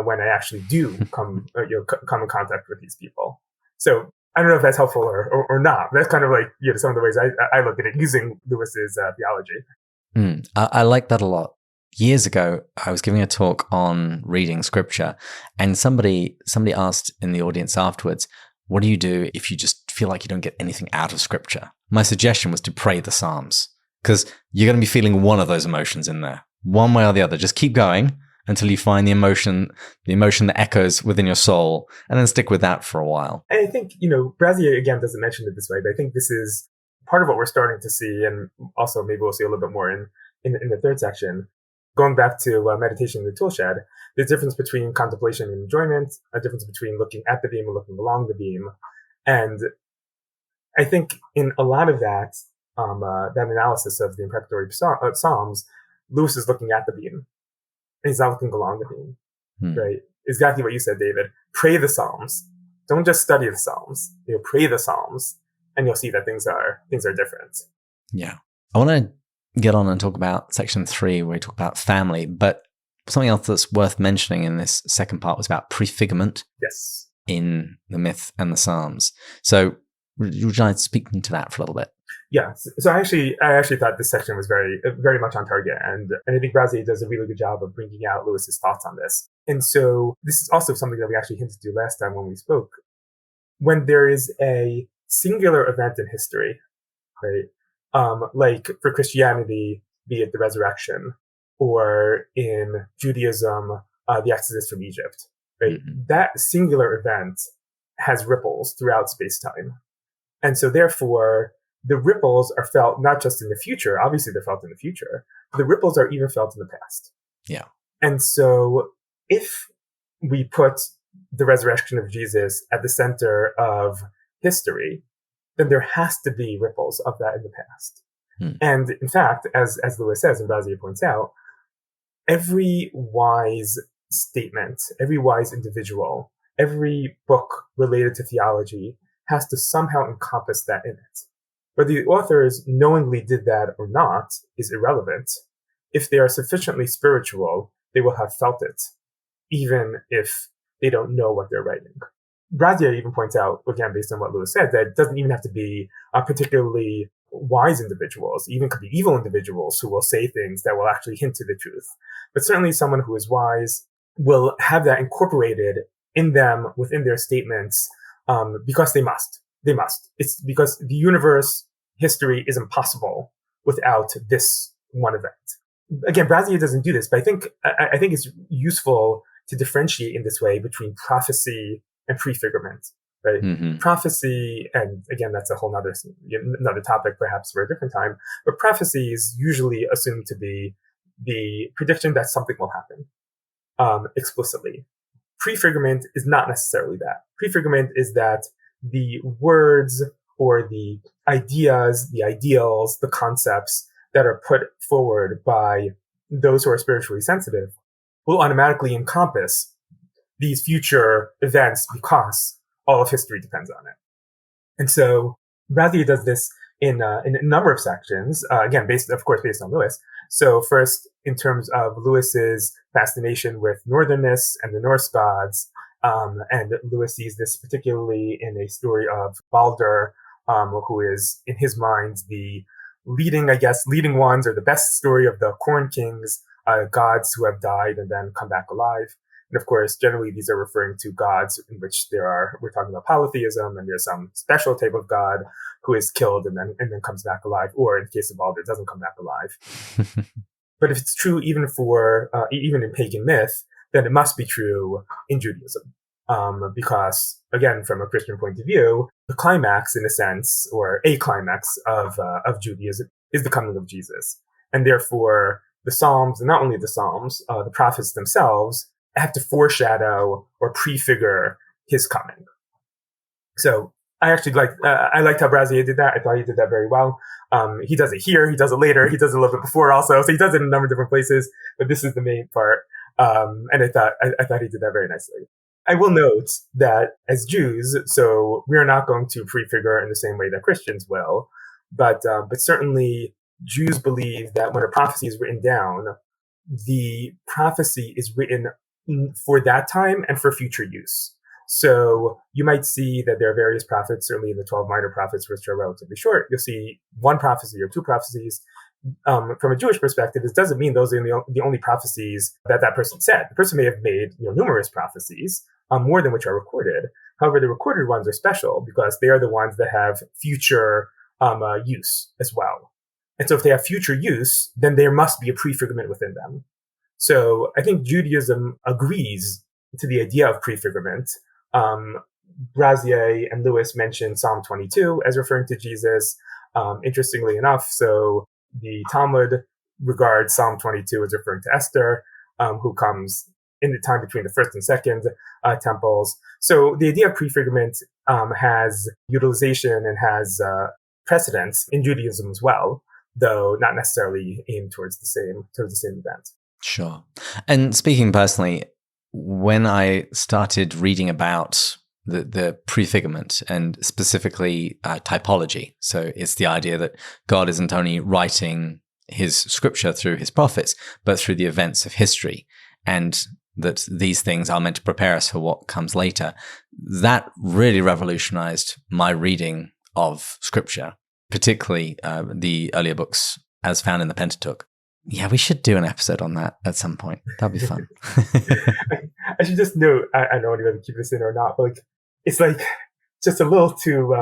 when I actually do come in contact with these people. So I don't know if that's helpful or not. That's kind of like, some of the ways I look at it using Lewis's theology. I like that a lot. Years ago, I was giving a talk on reading scripture, and somebody asked in the audience afterwards, what do you do if you just feel like you don't get anything out of scripture? My suggestion was to pray the Psalms, because you're going to be feeling one of those emotions in there, one way or the other. Just keep going until you find the emotion that echoes within your soul, and then stick with that for a while. And I think, Brazier, again, doesn't mention it this way, but I think this is part of what we're starting to see, and also maybe we'll see a little bit more in the third section. Going back to meditation in the toolshed, there's a difference between contemplation and enjoyment, a difference between looking at the beam and looking along the beam. And I think in a lot of that analysis of the imprecatory Psalms, Lewis is looking at the beam. And he's not looking along the beam, right? Exactly what you said, David. Pray the Psalms. Don't just study the Psalms. Pray the Psalms, and you'll see that things are different. Yeah. I want to get on and talk about section 3, where we talk about family, but something else that's worth mentioning in this second part was about prefigurement. Yes. In the myth and the Psalms. So would you like to speak into that for a little bit? Yeah. So I actually thought this section was very, very much on target. And I think Brazier does a really good job of bringing out Lewis's thoughts on this. And so this is also something that we actually hinted to last time when we spoke. When there is a singular event in history, right? Like for Christianity, be it the resurrection, or in Judaism, the Exodus from Egypt, right? Mm-hmm. That singular event has ripples throughout space-time. And so therefore, the ripples are felt not just in the future. Obviously, they're felt in the future. But the ripples are even felt in the past. Yeah. And so if we put the resurrection of Jesus at the center of history, then there has to be ripples of that in the past. And in fact, as Lewis says, and Brazier points out, every wise statement, every wise individual, every book related to theology has to somehow encompass that in it. Whether the authors knowingly did that or not is irrelevant. If they are sufficiently spiritual, they will have felt it, even if they don't know what they're writing. Brazier even points out, again, based on what Lewis said, that it doesn't even have to be particularly wise individuals, even could be evil individuals who will say things that will actually hint to the truth. But certainly someone who is wise will have that incorporated in them, within their statements, because they must. They must. It's because the universe, history is impossible without this one event. Again, Brazier doesn't do this, but I think it's useful to differentiate in this way between prophecy and prefigurement, right? Mm-hmm. Prophecy, and again, that's a whole another topic perhaps for a different time, but prophecy is usually assumed to be the prediction that something will happen explicitly. Prefigurement is not necessarily that. Prefigurement is that the words or the ideas, the ideals, the concepts that are put forward by those who are spiritually sensitive will automatically encompass these future events because all of history depends on it. And so Brazier does this in a number of sections, again, based on Lewis. So first, in terms of Lewis's fascination with northernness and the Norse gods, and Lewis sees this particularly in a story of Balder, who is, in his mind, the leading ones, or the best story of the Corn Kings, gods who have died and then come back alive. And of course, generally these are referring to gods in which we're talking about polytheism, and there's some special type of god who is killed and then comes back alive, or in the case of Balder, doesn't come back alive. But if it's true even in pagan myth, then it must be true in Judaism. Because again, from a Christian point of view, the climax, in a sense, or a climax of Judaism is the coming of Jesus. And therefore, the Psalms, and not only the Psalms, the prophets themselves have to foreshadow or prefigure his coming. So I actually liked how Brazier did that. I thought he did that very well. He does it here, he does it later, he does it a little bit before also. So he does it in a number of different places, but this is the main part. And I thought he did that very nicely. I will note that as Jews, so we are not going to prefigure in the same way that Christians will, but certainly Jews believe that when a prophecy is written down, the prophecy is written for that time and for future use. So you might see that there are various prophets, certainly in the 12 minor prophets, which are relatively short. You'll see one prophecy or two prophecies. From a Jewish perspective, this doesn't mean those are the only prophecies that person said. The person may have made numerous prophecies, more than which are recorded. However, the recorded ones are special because they are the ones that have future use as well. And so if they have future use, then there must be a prefigurement within them. So I think Judaism agrees to the idea of prefigurement. Brazier and Lewis mentioned Psalm 22 as referring to Jesus. Interestingly enough, so the Talmud regards Psalm 22 as referring to Esther, who comes in the time between the first and second temples. So the idea of prefigurement has utilization and has precedence in Judaism as well, though not necessarily aimed towards the same event. Sure. And speaking personally, when I started reading about the prefigurement and specifically typology, so it's the idea that God isn't only writing his scripture through his prophets, but through the events of history, and that these things are meant to prepare us for what comes later. That really revolutionized my reading of scripture, particularly the earlier books as found in the Pentateuch. Yeah, we should do an episode on that at some point. That'd be fun. I should just note, I don't know whether to keep this in or not, but it's just a little too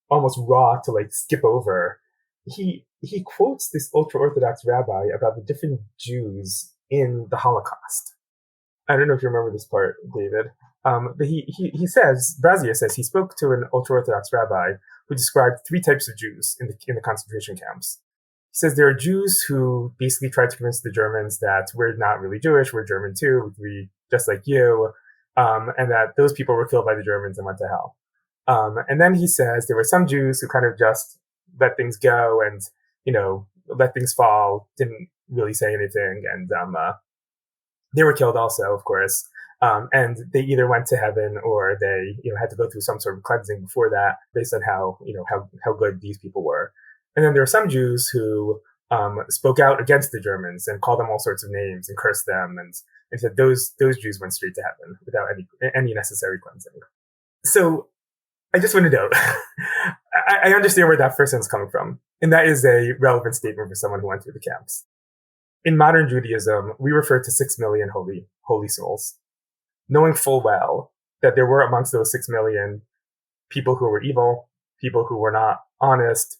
almost raw to skip over. He quotes this ultra-Orthodox rabbi about the different Jews in the Holocaust. I don't know if you remember this part, David. But he says, Brazier says, he spoke to an ultra-Orthodox rabbi who described three types of Jews in the concentration camps. He says there are Jews who basically tried to convince the Germans that we're not really Jewish, we're German too, we just like you, and that those people were killed by the Germans and went to hell. And then he says there were some Jews who kind of just let things go and, let things fall, didn't really say anything, and they were killed also, of course. And they either went to heaven or they, had to go through some sort of cleansing before that, based on how good these people were. And then there are some Jews who spoke out against the Germans and called them all sorts of names and cursed them, and said those Jews went straight to heaven without any necessary cleansing. So I just want to note, I understand where that person is coming from, and that is a relevant statement for someone who went through the camps. In modern Judaism, we refer to 6 million holy souls, knowing full well that there were amongst those 6 million people who were evil, people who were not honest,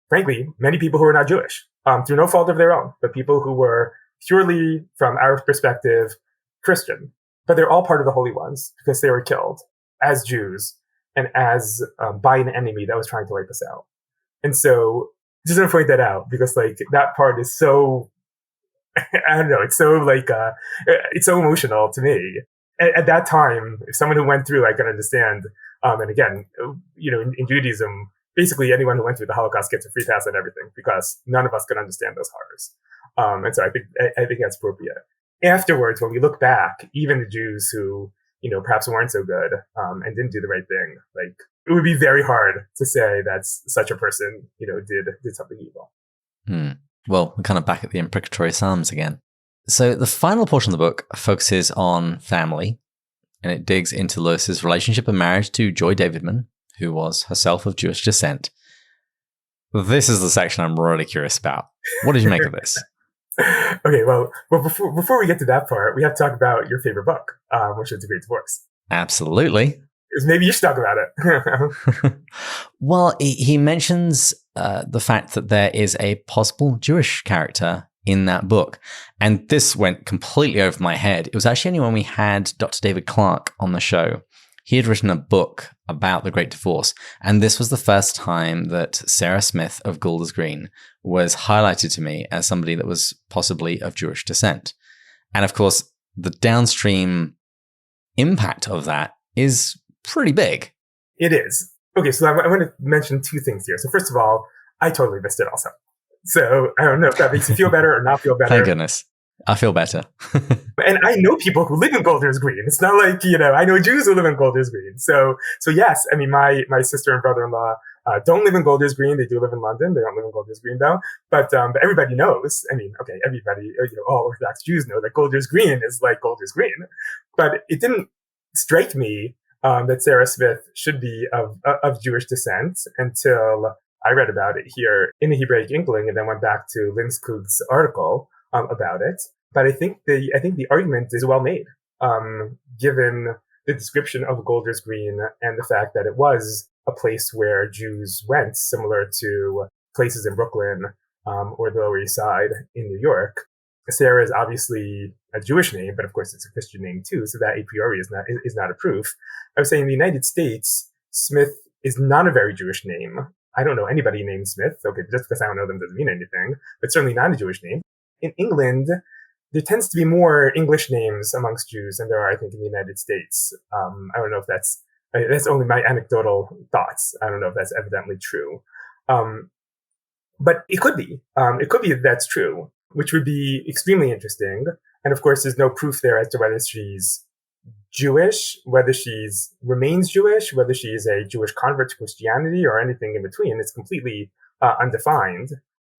frankly, many people who were not Jewish, through no fault of their own, but people who were purely, from our perspective, Christian. But they're all part of the holy ones because they were killed as Jews and as by an enemy that was trying to wipe us out. And so, just want to point that out because that part is so, I don't know, it's so it's so emotional to me. At that time, if someone who went through, I can understand. And again, in Judaism, basically anyone who went through the Holocaust gets a free pass on everything because none of us can understand those horrors. And so I think that's appropriate. Afterwards, when we look back, even the Jews who, perhaps weren't so good and didn't do the right thing, it would be very hard to say that such a person, did something evil. Well, we're kind of back at the imprecatory Psalms again. So the final portion of the book focuses on family, and it digs into Lewis's relationship and marriage to Joy Davidman, who was herself of Jewish descent. This is the section I'm really curious about. What did you make of this? Okay, well, before we get to that part, we have to talk about your favorite book, which is The Great Divorce. Absolutely. Maybe you should talk about it. Well, he mentions the fact that there is a possible Jewish character in that book. And this went completely over my head. It was actually only when we had Dr. David Clark on the show. He had written a book about the Great Divorce. And this was the first time that Sarah Smith of Golders Green was highlighted to me as somebody that was possibly of Jewish descent. And of course, the downstream impact of that is pretty big. It is. Okay, so I want to mention two things here. So first of all, I totally missed it also. So I don't know if that makes you feel better or not feel better. Thank goodness. I feel better. And I know people who live in Golders Green. It's not like, I know Jews who live in Golders Green. So yes, I mean, my sister and brother-in-law don't live in Golders Green. They do live in London. They don't live in Golders Green though. But everybody knows. I mean, okay, everybody, all Orthodox Jews know that Golders Green is like Golders Green. But it didn't strike me that Sarah Smith should be of Jewish descent until I read about it here in the Hebraic Inkling, and then went back to Linskug's article about it. But I think the argument is well made, given the description of Golders Green and the fact that it was a place where Jews went, similar to places in Brooklyn or the Lower East Side in New York. Sarah is obviously a Jewish name, but of course it's a Christian name too, so that a priori is not a proof. I was saying in the United States, Smith is not a very Jewish name. I don't know anybody named Smith. Okay, just because I don't know them doesn't mean anything, but certainly not a Jewish name. In England, there tends to be more English names amongst Jews than there are, I think, in the United States. I don't know if that's only my anecdotal thoughts. I don't know if that's evidently true. But it could be. It could be that that's true, which would be extremely interesting. And of course, there's no proof there as to whether she's Jewish, whether she's remains Jewish, whether she is a Jewish convert to Christianity or anything in between. It's completely undefined.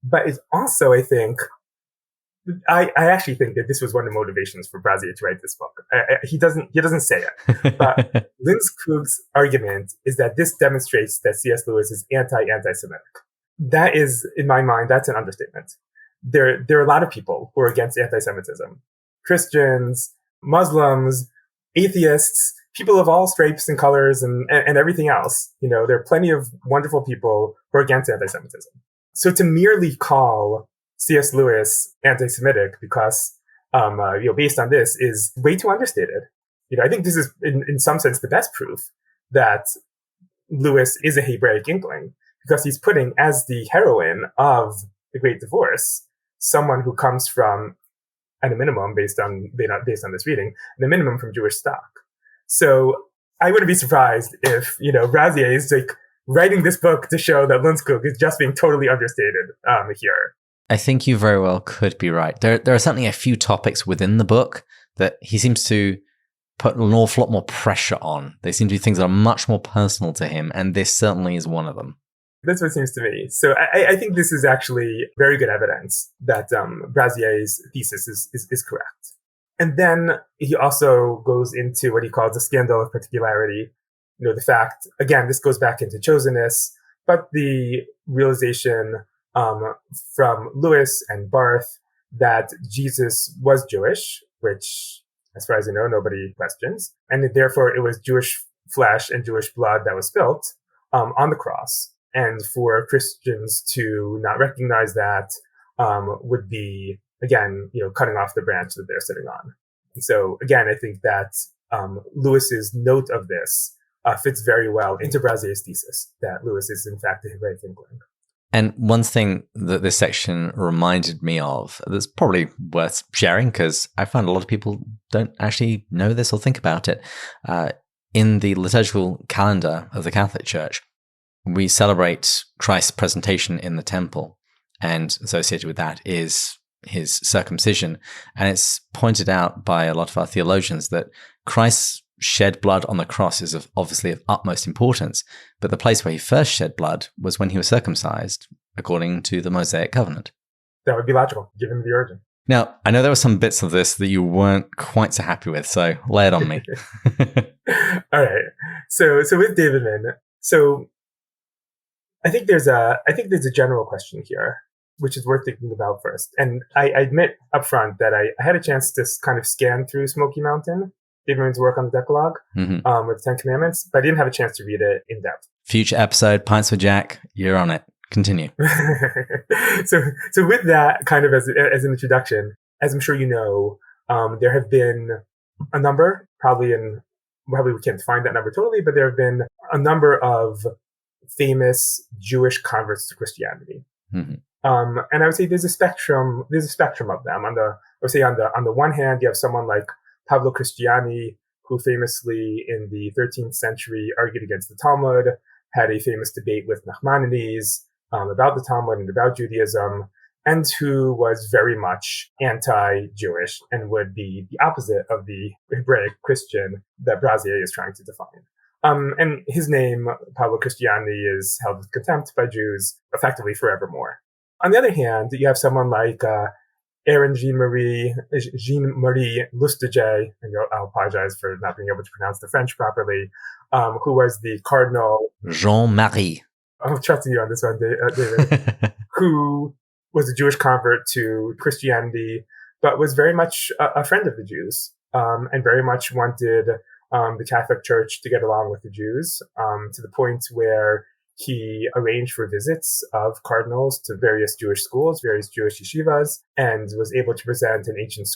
But it's also, I think, I actually think that this was one of the motivations for Brazier to write this book. He doesn't say it, but Linskug's argument is that this demonstrates that C.S. Lewis is anti-Semitic. That is, in my mind, that's an understatement. There are a lot of people who are against anti-Semitism: Christians, Muslims, atheists, people of all stripes and colors, and everything else. There are plenty of wonderful people who are against anti-Semitism. So to merely call C.S. Lewis anti-Semitic because, based on this, is way too understated. I think this is, in some sense, the best proof that Lewis is a Hebraic Inkling, because he's putting as the heroine of The Great Divorce someone who comes from, at a minimum, based on this reading, at a minimum from Jewish stock. So I wouldn't be surprised if, Brazier is like writing this book to show that Linskug is just being totally understated here. I think you very well could be right. There are certainly a few topics within the book that he seems to put an awful lot more pressure on. They seem to be things that are much more personal to him, and this certainly is one of them. That's what it seems to me. So I think this is actually very good evidence that Brazier's thesis is correct. And then he also goes into what he calls the scandal of particularity. The fact, again, this goes back into chosenness, but the realization from Lewis and Barth that Jesus was Jewish, which, as far as I know, nobody questions. And therefore, it was Jewish flesh and Jewish blood that was spilt on the cross. And for Christians to not recognize that would be, again, cutting off the branch that they're sitting on. And so, again, I think that Lewis's note of this fits very well into Brazier's thesis that Lewis is, in fact, a Hebraic Inkling. And one thing that this section reminded me of that's probably worth sharing, because I find a lot of people don't actually know this or think about it. In the liturgical calendar of the Catholic Church, we celebrate Christ's presentation in the temple, and associated with that is his circumcision. And it's pointed out by a lot of our theologians that Christ's shed blood on the cross is obviously of utmost importance, but the place where he first shed blood was when he was circumcised, according to the Mosaic covenant. That would be logical, given the origin. Now, I know there were some bits of this that you weren't quite so happy with, so lay it on me. All right. So with Davidman, I think there's a general question here. which is worth thinking about first. And I admit upfront that I had a chance to kind of scan through Smoky Mountain, Davidman's work on the Decalogue, with the Ten Commandments, but I didn't have a chance to read it in depth. Future episode, Pints with Jack, you're on it. Continue. So with that kind of as an introduction, as I'm sure you know, there have been a number, probably we can't find that number totally, but there have been a number of famous Jewish converts to Christianity. And I would say there's a spectrum of them. On the one hand, you have someone like Pablo Cristiani, who famously in the 13th century argued against the Talmud, had a famous debate with Nachmanides about the Talmud and about Judaism, and who was very much anti-Jewish and would be the opposite of the Hebraic Christian that Brazier is trying to define. And his name, Pablo Cristiani, is held with contempt by Jews effectively forevermore. On the other hand, you have someone like Aaron Jean-Marie Lustiger, and I'll apologize for not being able to pronounce the French properly, who was the Cardinal Jean-Marie. I'm trusting you on this one, David. Who was a Jewish convert to Christianity, but was very much a friend of the Jews, and very much wanted the Catholic Church to get along with the Jews, to the point where he arranged for visits of cardinals to various Jewish schools, various Jewish yeshivas, and was able to present an ancient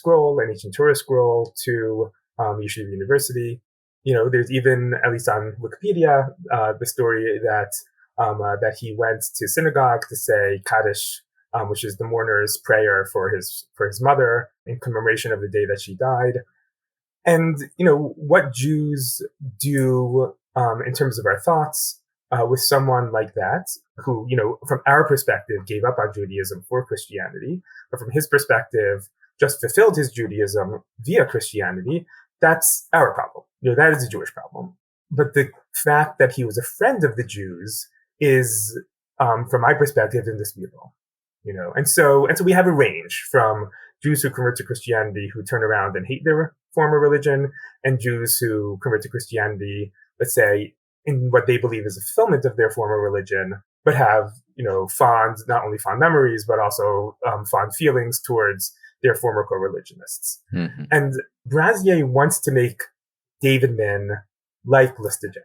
Torah scroll to Yeshiva University. There's even, at least on Wikipedia, the story that he went to synagogue to say Kaddish, which is the mourner's prayer for his mother in commemoration of the day that she died. And, what Jews do in terms of our thoughts with someone like that, who, from our perspective, gave up on Judaism for Christianity, but from his perspective, just fulfilled his Judaism via Christianity, that's our problem. That is a Jewish problem. But the fact that he was a friend of the Jews is, from my perspective, indisputable. And so we have a range from Jews who convert to Christianity who turn around and hate their former religion, and Jews who convert to Christianity, let's say, in what they believe is a fulfillment of their former religion, but have, not only fond memories, but also fond feelings towards their former co-religionists. And Brazier wants to make Davidman like Lustiger.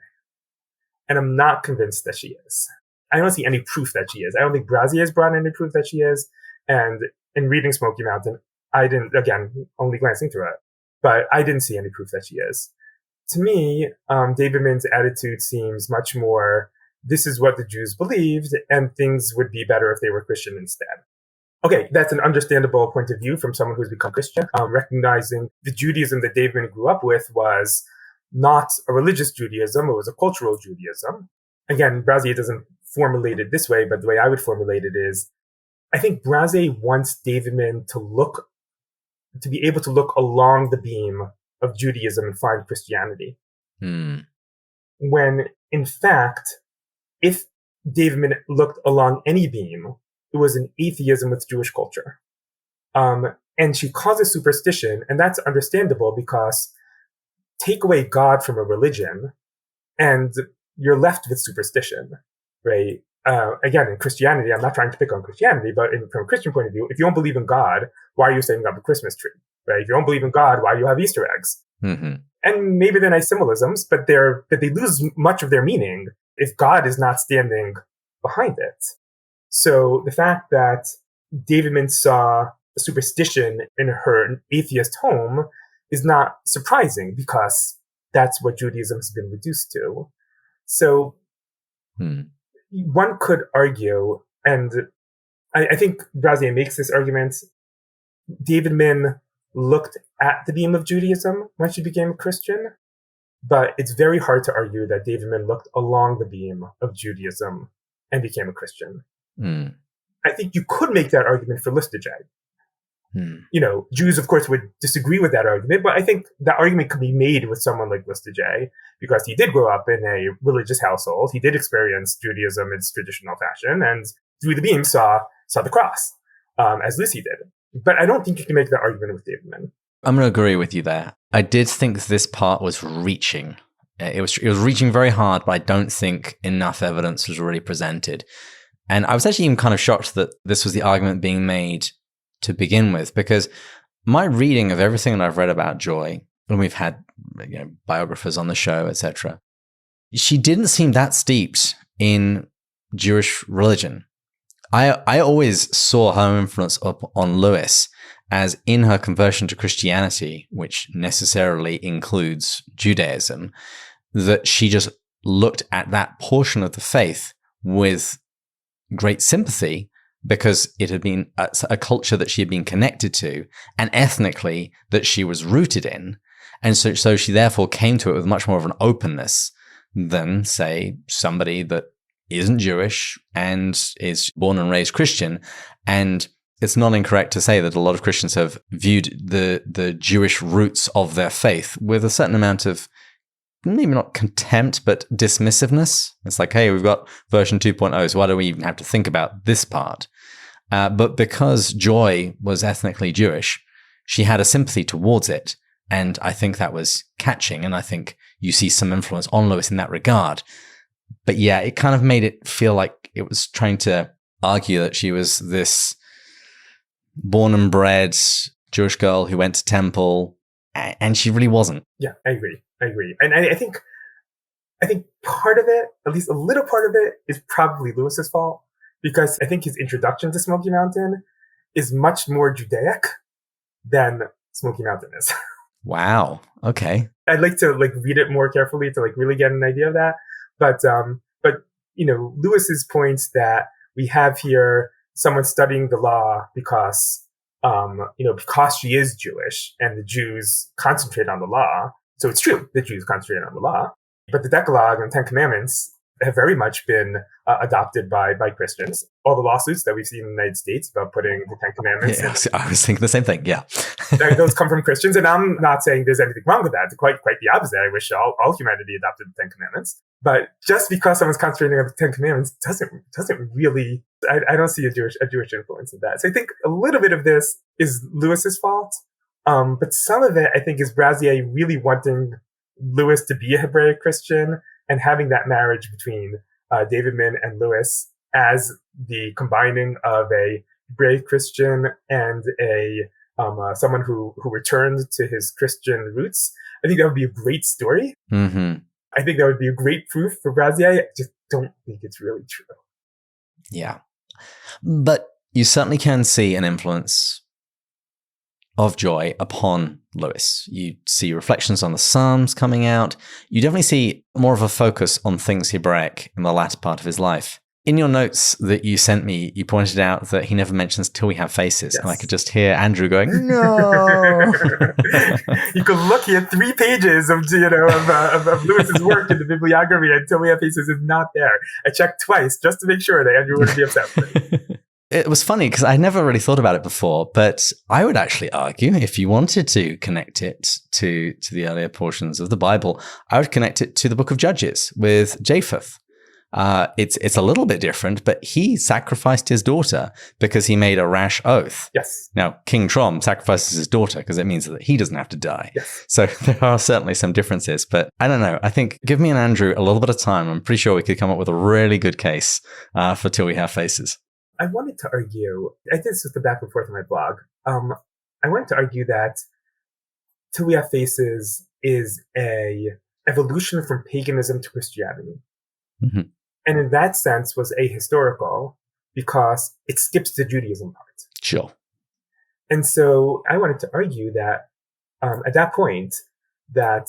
And I'm not convinced that she is. I don't see any proof that she is. I don't think Brazier has brought any proof that she is. And in reading Smoky Mountain, I didn't, again, only glancing through it, but I didn't see any proof that she is. To me, Davidman's attitude seems much more, this is what the Jews believed, and things would be better if they were Christian instead. Okay, that's an understandable point of view from someone who's become Christian, recognizing the Judaism that Davidman grew up with was not a religious Judaism, it was a cultural Judaism. Again, Brazier doesn't formulate it this way, but the way I would formulate it is, I think Brazier wants Davidman to be able to look along the beam of Judaism and find Christianity. When, in fact, if Davidman looked along any beam, it was an atheism with Jewish culture. And she calls it superstition, and that's understandable because take away God from a religion, and you're left with superstition, right? Again, in Christianity, I'm not trying to pick on Christianity, but from a Christian point of view, if you don't believe in God, why are you setting up a Christmas tree, right? If you don't believe in God, why do you have Easter eggs? And maybe they're nice symbolisms, but they lose much of their meaning if God is not standing behind it. So the fact that Davidman saw a superstition in her atheist home is not surprising because that's what Judaism has been reduced to. So one could argue, and I think Brazier makes this argument, Davidman looked at the beam of Judaism when she became a Christian, but it's very hard to argue that Davidman looked along the beam of Judaism and became a Christian. I think you could make that argument for Lustiger. Jews, of course, would disagree with that argument, but I think that argument could be made with someone like Lustiger because he did grow up in a religious household. He did experience Judaism in its traditional fashion, and through the beam saw the cross, as Lucy did. But I don't think you can make that argument with Davidman. I'm going to agree with you there. I did think this part was reaching. It was reaching very hard, but I don't think enough evidence was really presented. And I was actually even kind of shocked that this was the argument being made to begin with, because my reading of everything that I've read about Joy, when we've had biographers on the show, etc., she didn't seem that steeped in Jewish religion. I always saw her influence up on Lewis as in her conversion to Christianity, which necessarily includes Judaism, that she just looked at that portion of the faith with great sympathy because it had been a culture that she had been connected to and ethnically that she was rooted in. And so she therefore came to it with much more of an openness than, say, somebody that isn't Jewish and is born and raised Christian. And it's not incorrect to say that a lot of Christians have viewed the Jewish roots of their faith with a certain amount of, maybe not contempt, but dismissiveness. It's like, hey, we've got version 2.0, so why do we even have to think about this part? But because Joy was ethnically Jewish, she had a sympathy towards it. And I think that was catching. And I think you see some influence on Lewis in that regard. But yeah, it kind of made it feel like it was trying to argue that she was this born and bred Jewish girl who went to temple, and she really wasn't. Yeah, I agree. And I think part of it, at least a little part of it, is probably Lewis's fault, because I think his introduction to Smoky Mountain is much more Judaic than Smoky Mountain is. Wow. Okay. I'd like to read it more carefully to really get an idea of that. But Lewis's points that we have here someone studying the law because she is Jewish and the Jews concentrate on the law. So it's true, the Jews concentrate on the law. But the Decalogue and Ten Commandments have very much been adopted by Christians. All the lawsuits that we've seen in the United States about putting the Ten Commandments. Yeah, I was thinking the same thing. Yeah. Those come from Christians. And I'm not saying there's anything wrong with that. Quite the opposite. I wish all humanity adopted the Ten Commandments. But just because someone's concentrating on the Ten Commandments doesn't really, I don't see a Jewish influence in that. So I think a little bit of this is Lewis's fault. But some of it, I think, is Brazier really wanting Lewis to be a Hebraic Christian and having that marriage between David Min and Lewis as the combining of a Hebraic Christian and a someone who returned to his Christian roots. I think that would be a great story. Mm-hmm. I think that would be a great proof for Brazier. I just don't think it's really true. Yeah. But you certainly can see an influence of Joy upon Lewis. You see reflections on the Psalms coming out. You definitely see more of a focus on things Hebraic in the latter part of his life. In your notes that you sent me, you pointed out that he never mentions "Till We Have Faces," yes. And I could just hear Andrew going, "No." You could look here, 3 pages of Lewis's work in the bibliography, and "Till We Have Faces" is not there. I checked twice just to make sure that Andrew wouldn't be upset with me. It was funny because I never really thought about it before, but I would actually argue if you wanted to connect it to the earlier portions of the Bible, I would connect it to the book of Judges with Japheth. It's a little bit different, but he sacrificed his daughter because he made a rash oath. Yes. Now, King Trom sacrifices his daughter because it means that he doesn't have to die. Yes. So there are certainly some differences, but I don't know. I think give me and Andrew a little bit of time. I'm pretty sure we could come up with a really good case for Till We Have Faces. I wanted to argue, I did this with the back and forth on my blog. I wanted to argue that Till We Have Faces is a evolution from paganism to Christianity. Mm-hmm. And in that sense was ahistorical because it skips the Judaism part. Sure. And so I wanted to argue that at that point that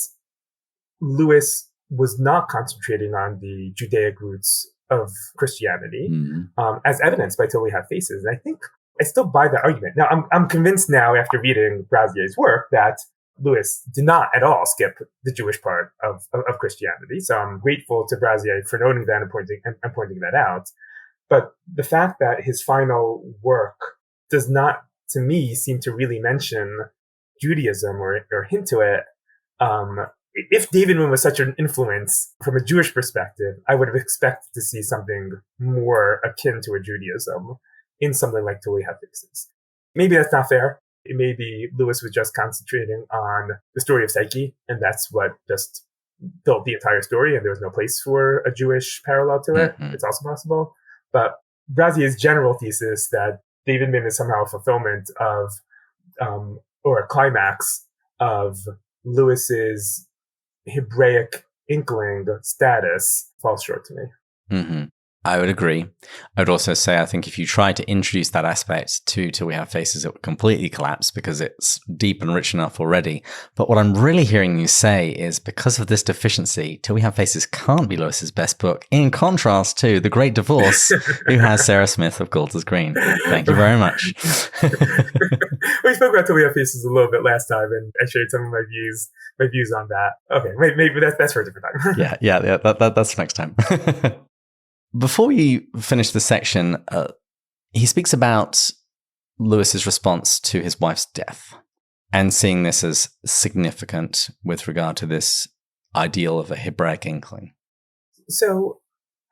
Lewis was not concentrating on the Judaic roots of Christianity, as evidenced by Till We Have Faces. And I think I still buy that argument. Now, I'm convinced now after reading Brazier's work that Lewis did not at all skip the Jewish part of Christianity. So I'm grateful to Brazier for noting that and pointing that out. But the fact that his final work does not, to me, seem to really mention Judaism or hint to it, if David Moon was such an influence from a Jewish perspective, I would have expected to see something more akin to a Judaism in something like Till We Have Faces. Maybe that's not fair. Maybe Lewis was just concentrating on the story of Psyche, and that's what just built the entire story, and there was no place for a Jewish parallel to it. Mm-hmm. It's also possible. But Brazier's general thesis that David Mim is somehow a fulfillment of, or a climax of Lewis's Hebraic Inkling status falls short to me. Mm-hmm. I would agree. I would also say, I think if you try to introduce that aspect to Till We Have Faces, it would completely collapse because it's deep and rich enough already. But what I'm really hearing you say is because of this deficiency, Till We Have Faces can't be Lewis's best book, in contrast to The Great Divorce, who has Sarah Smith of Gold is Green. Thank you very much. We spoke about Till We Have Faces a little bit last time, and I shared some of my views on that. Okay, maybe that's for a different time. yeah, that's next time. Before we finish this section, he speaks about Lewis's response to his wife's death and seeing this as significant with regard to this ideal of a Hebraic inkling. So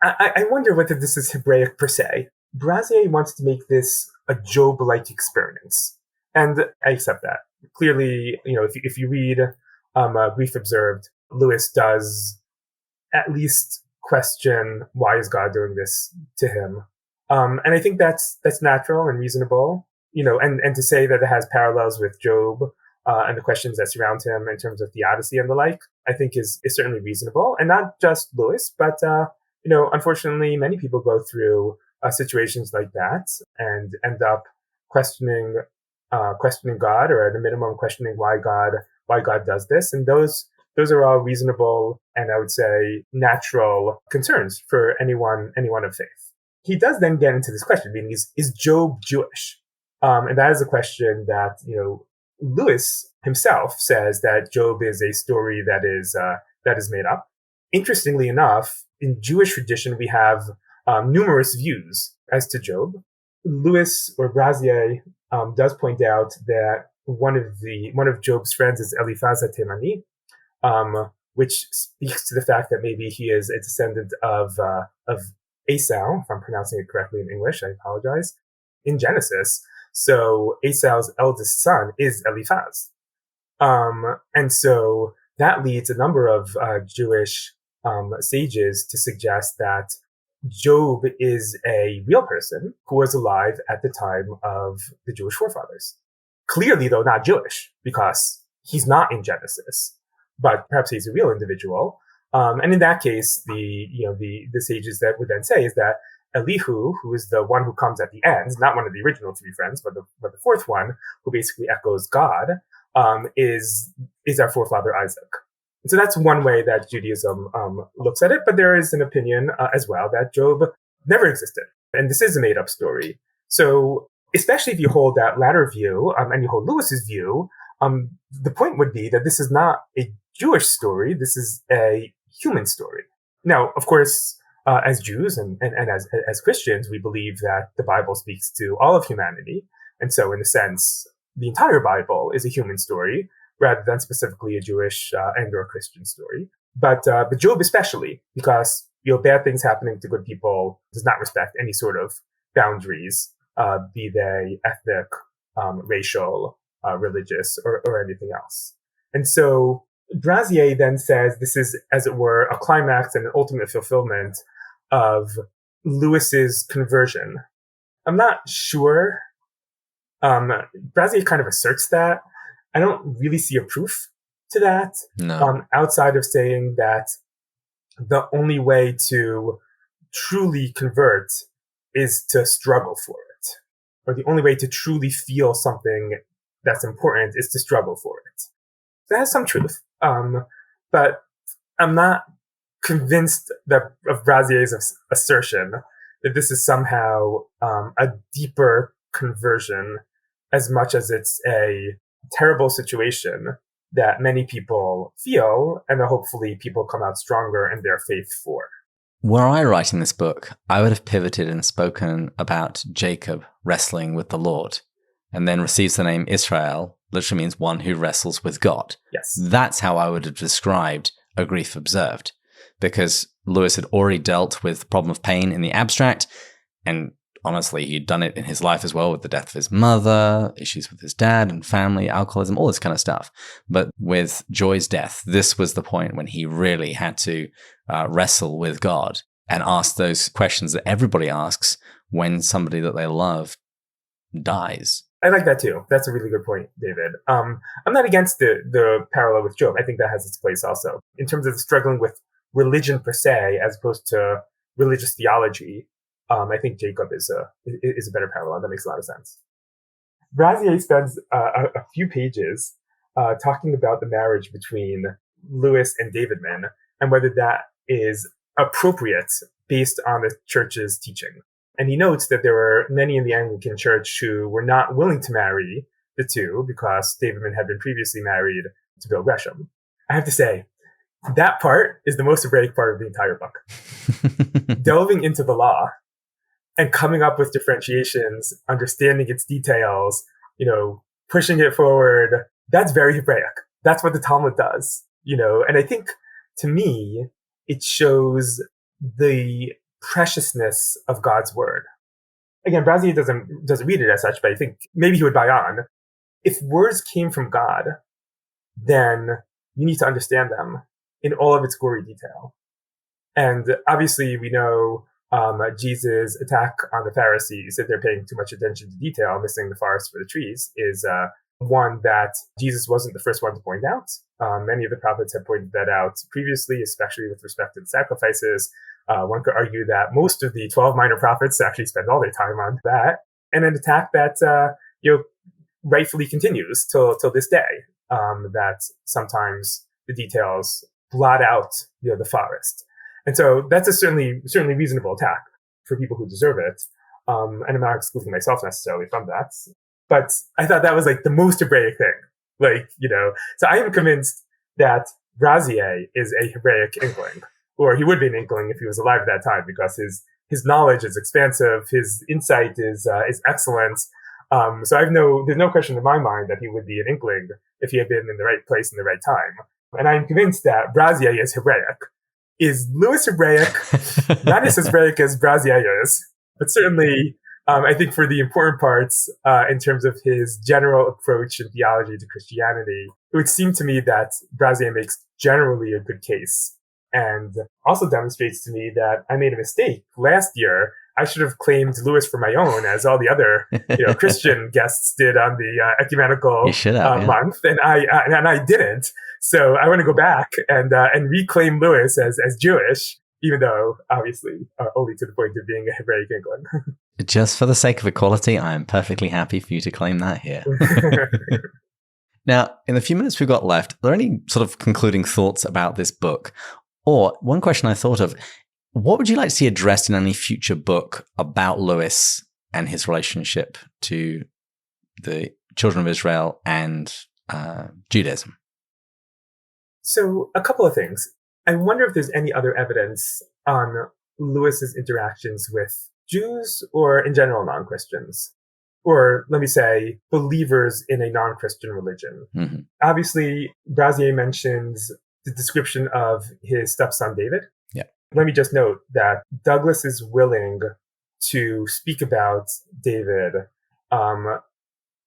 I wonder whether this is Hebraic per se. Brazier wants to make this a Job-like experience, and I accept that. Clearly, if you read Brief Observed, Lewis does at least question, why is God doing this to him? And I think that's natural and reasonable, and to say that it has parallels with Job and the questions that surround him in terms of theodicy and the like, I think is certainly reasonable. And not just Lewis, but, unfortunately, many people go through situations like that and end up questioning God, or at a minimum questioning why God does this. And those are all reasonable and I would say natural concerns for anyone of faith. He does then get into this question, meaning is Job Jewish? And that is a question that, Lewis himself says that Job is a story that is made up. Interestingly enough, in Jewish tradition, we have numerous views as to Job. Lewis, or Brazier, does point out that one of Job's friends is Eliphaz Temani, which speaks to the fact that maybe he is a descendant of Esau, if I'm pronouncing it correctly in English, I apologize, in Genesis. So Esau's eldest son is Eliphaz. And so that leads a number of Jewish sages to suggest that Job is a real person who was alive at the time of the Jewish forefathers. Clearly, though, not Jewish, because he's not in Genesis, but perhaps he's a real individual. And in that case, the sages that would then say is that Elihu, who is the one who comes at the end, not one of the original three friends, but the fourth one, who basically echoes God, is our forefather Isaac. And so that's one way that Judaism looks at it. But there is an opinion as well that Job never existed, and this is a made-up story. So especially if you hold that latter view, and you hold Lewis's view, the point would be that this is not a Jewish story. This is a human story. Now, of course, as Jews and as Christians, we believe that the Bible speaks to all of humanity. And so in a sense, the entire Bible is a human story rather than specifically a Jewish and or Christian story. But Job especially, because bad things happening to good people does not respect any sort of boundaries, be they ethnic, racial, religious, or anything else. And so Brazier then says this is, as it were, a climax and an ultimate fulfillment of Lewis's conversion. I'm not sure. Brazier kind of asserts that. I don't really see a proof to that. No. Outside of saying that the only way to truly convert is to struggle for it, or the only way to truly feel something that's important is to struggle for it. That has some truth, but I'm not convinced of Brazier's assertion that this is somehow a deeper conversion, as much as it's a terrible situation that many people feel, and that hopefully people come out stronger in their faith for. Were I writing this book, I would have pivoted and spoken about Jacob wrestling with the Lord, and then receives the name Israel, literally means one who wrestles with God. Yes. That's how I would have described A Grief Observed, because Lewis had already dealt with the problem of pain in the abstract, and honestly, he'd done it in his life as well with the death of his mother, issues with his dad and family, alcoholism, all this kind of stuff. But with Joy's death, this was the point when he really had to wrestle with God and ask those questions that everybody asks. when somebody that they love dies. I like that too. That's a really good point, David. I'm not against the parallel with Job. I think that has its place also. In terms of struggling with religion per se, as opposed to religious theology, I think Jacob is a better parallel. That makes a lot of sense. Brazier spends a few pages talking about the marriage between Lewis and Davidman and whether that is appropriate based on the church's teaching. And he notes that there were many in the Anglican Church who were not willing to marry the two because Davidman had been previously married to Bill Gresham. I have to say, that part is the most Hebraic part of the entire book. Delving into the law and coming up with differentiations, understanding its details, pushing it forward, that's very Hebraic. That's what the Talmud does, and I think to me, it shows the preciousness of God's word. Again, Brazier doesn't read it as such, but I think maybe he would buy on. If words came from God, then you need to understand them in all of its gory detail. And obviously we know Jesus' attack on the Pharisees, that they're paying too much attention to detail, missing the forest for the trees, is one that Jesus wasn't the first one to point out. Many of the prophets have pointed that out previously, especially with respect to the sacrifices. One could argue that most of the 12 minor prophets actually spend all their time on that, and an attack that rightfully continues till this day. That sometimes the details blot out the forest, and so that's a certainly reasonable attack for people who deserve it. And I'm not excluding myself necessarily from that, but I thought that was like the most Hebraic thing. So I am convinced that Brazier is a Hebraic Inkling. Or he would be an Inkling if he was alive at that time, because his knowledge is expansive, his insight is excellent. So there's no question in my mind that he would be an Inkling if he had been in the right place in the right time. And I'm convinced that Brazier is Hebraic. Is Lewis Hebraic? Not as Hebraic as Brazier is, but certainly I think for the important parts in terms of his general approach in theology to Christianity, it would seem to me that Brazier makes generally a good case. And also demonstrates to me that I made a mistake last year. I should have claimed Lewis for my own, as all the other Christian guests did on the ecumenical month, and I didn't. So I want to go back and reclaim Lewis as Jewish, even though obviously only to the point of being a Hebraic Inkling. Just for the sake of equality, I am perfectly happy for you to claim that here. Now, in the few minutes we've got left, are there any sort of concluding thoughts about this book? Or one question I thought of, what would you like to see addressed in any future book about Lewis and his relationship to the children of Israel and Judaism? So a couple of things. I wonder if there's any other evidence on Lewis's interactions with Jews or in general non-Christians. Or let me say, believers in a non-Christian religion. Mm-hmm. Obviously, Brazier mentions the description of his stepson, David. Yeah. Let me just note that Douglas is willing to speak about David,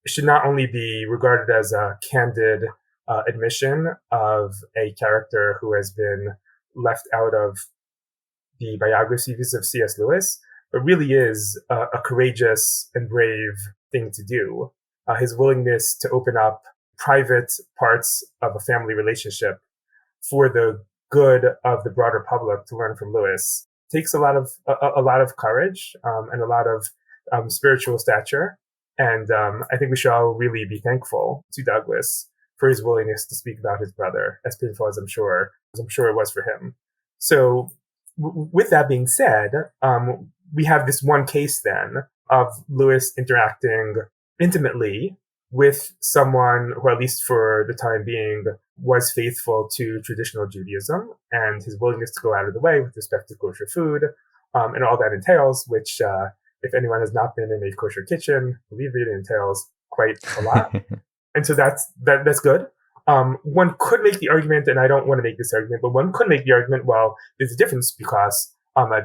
should not only be regarded as a candid admission of a character who has been left out of the biographies of C.S. Lewis, but really is a courageous and brave thing to do. His willingness to open up private parts of a family relationship for the good of the broader public to learn from Lewis takes a lot of courage and a lot of spiritual stature. And I think we should all really be thankful to Douglas for his willingness to speak about his brother, as painful as I'm sure it was for him. So with that being said, we have this one case then of Lewis interacting intimately with someone who, at least for the time being, was faithful to traditional Judaism, and his willingness to go out of the way with respect to kosher food, and all that entails, which, if anyone has not been in a kosher kitchen, believe it entails quite a lot. And so that's good. One could make the argument, and I don't want to make this argument, but one could make the argument, well, there's a difference because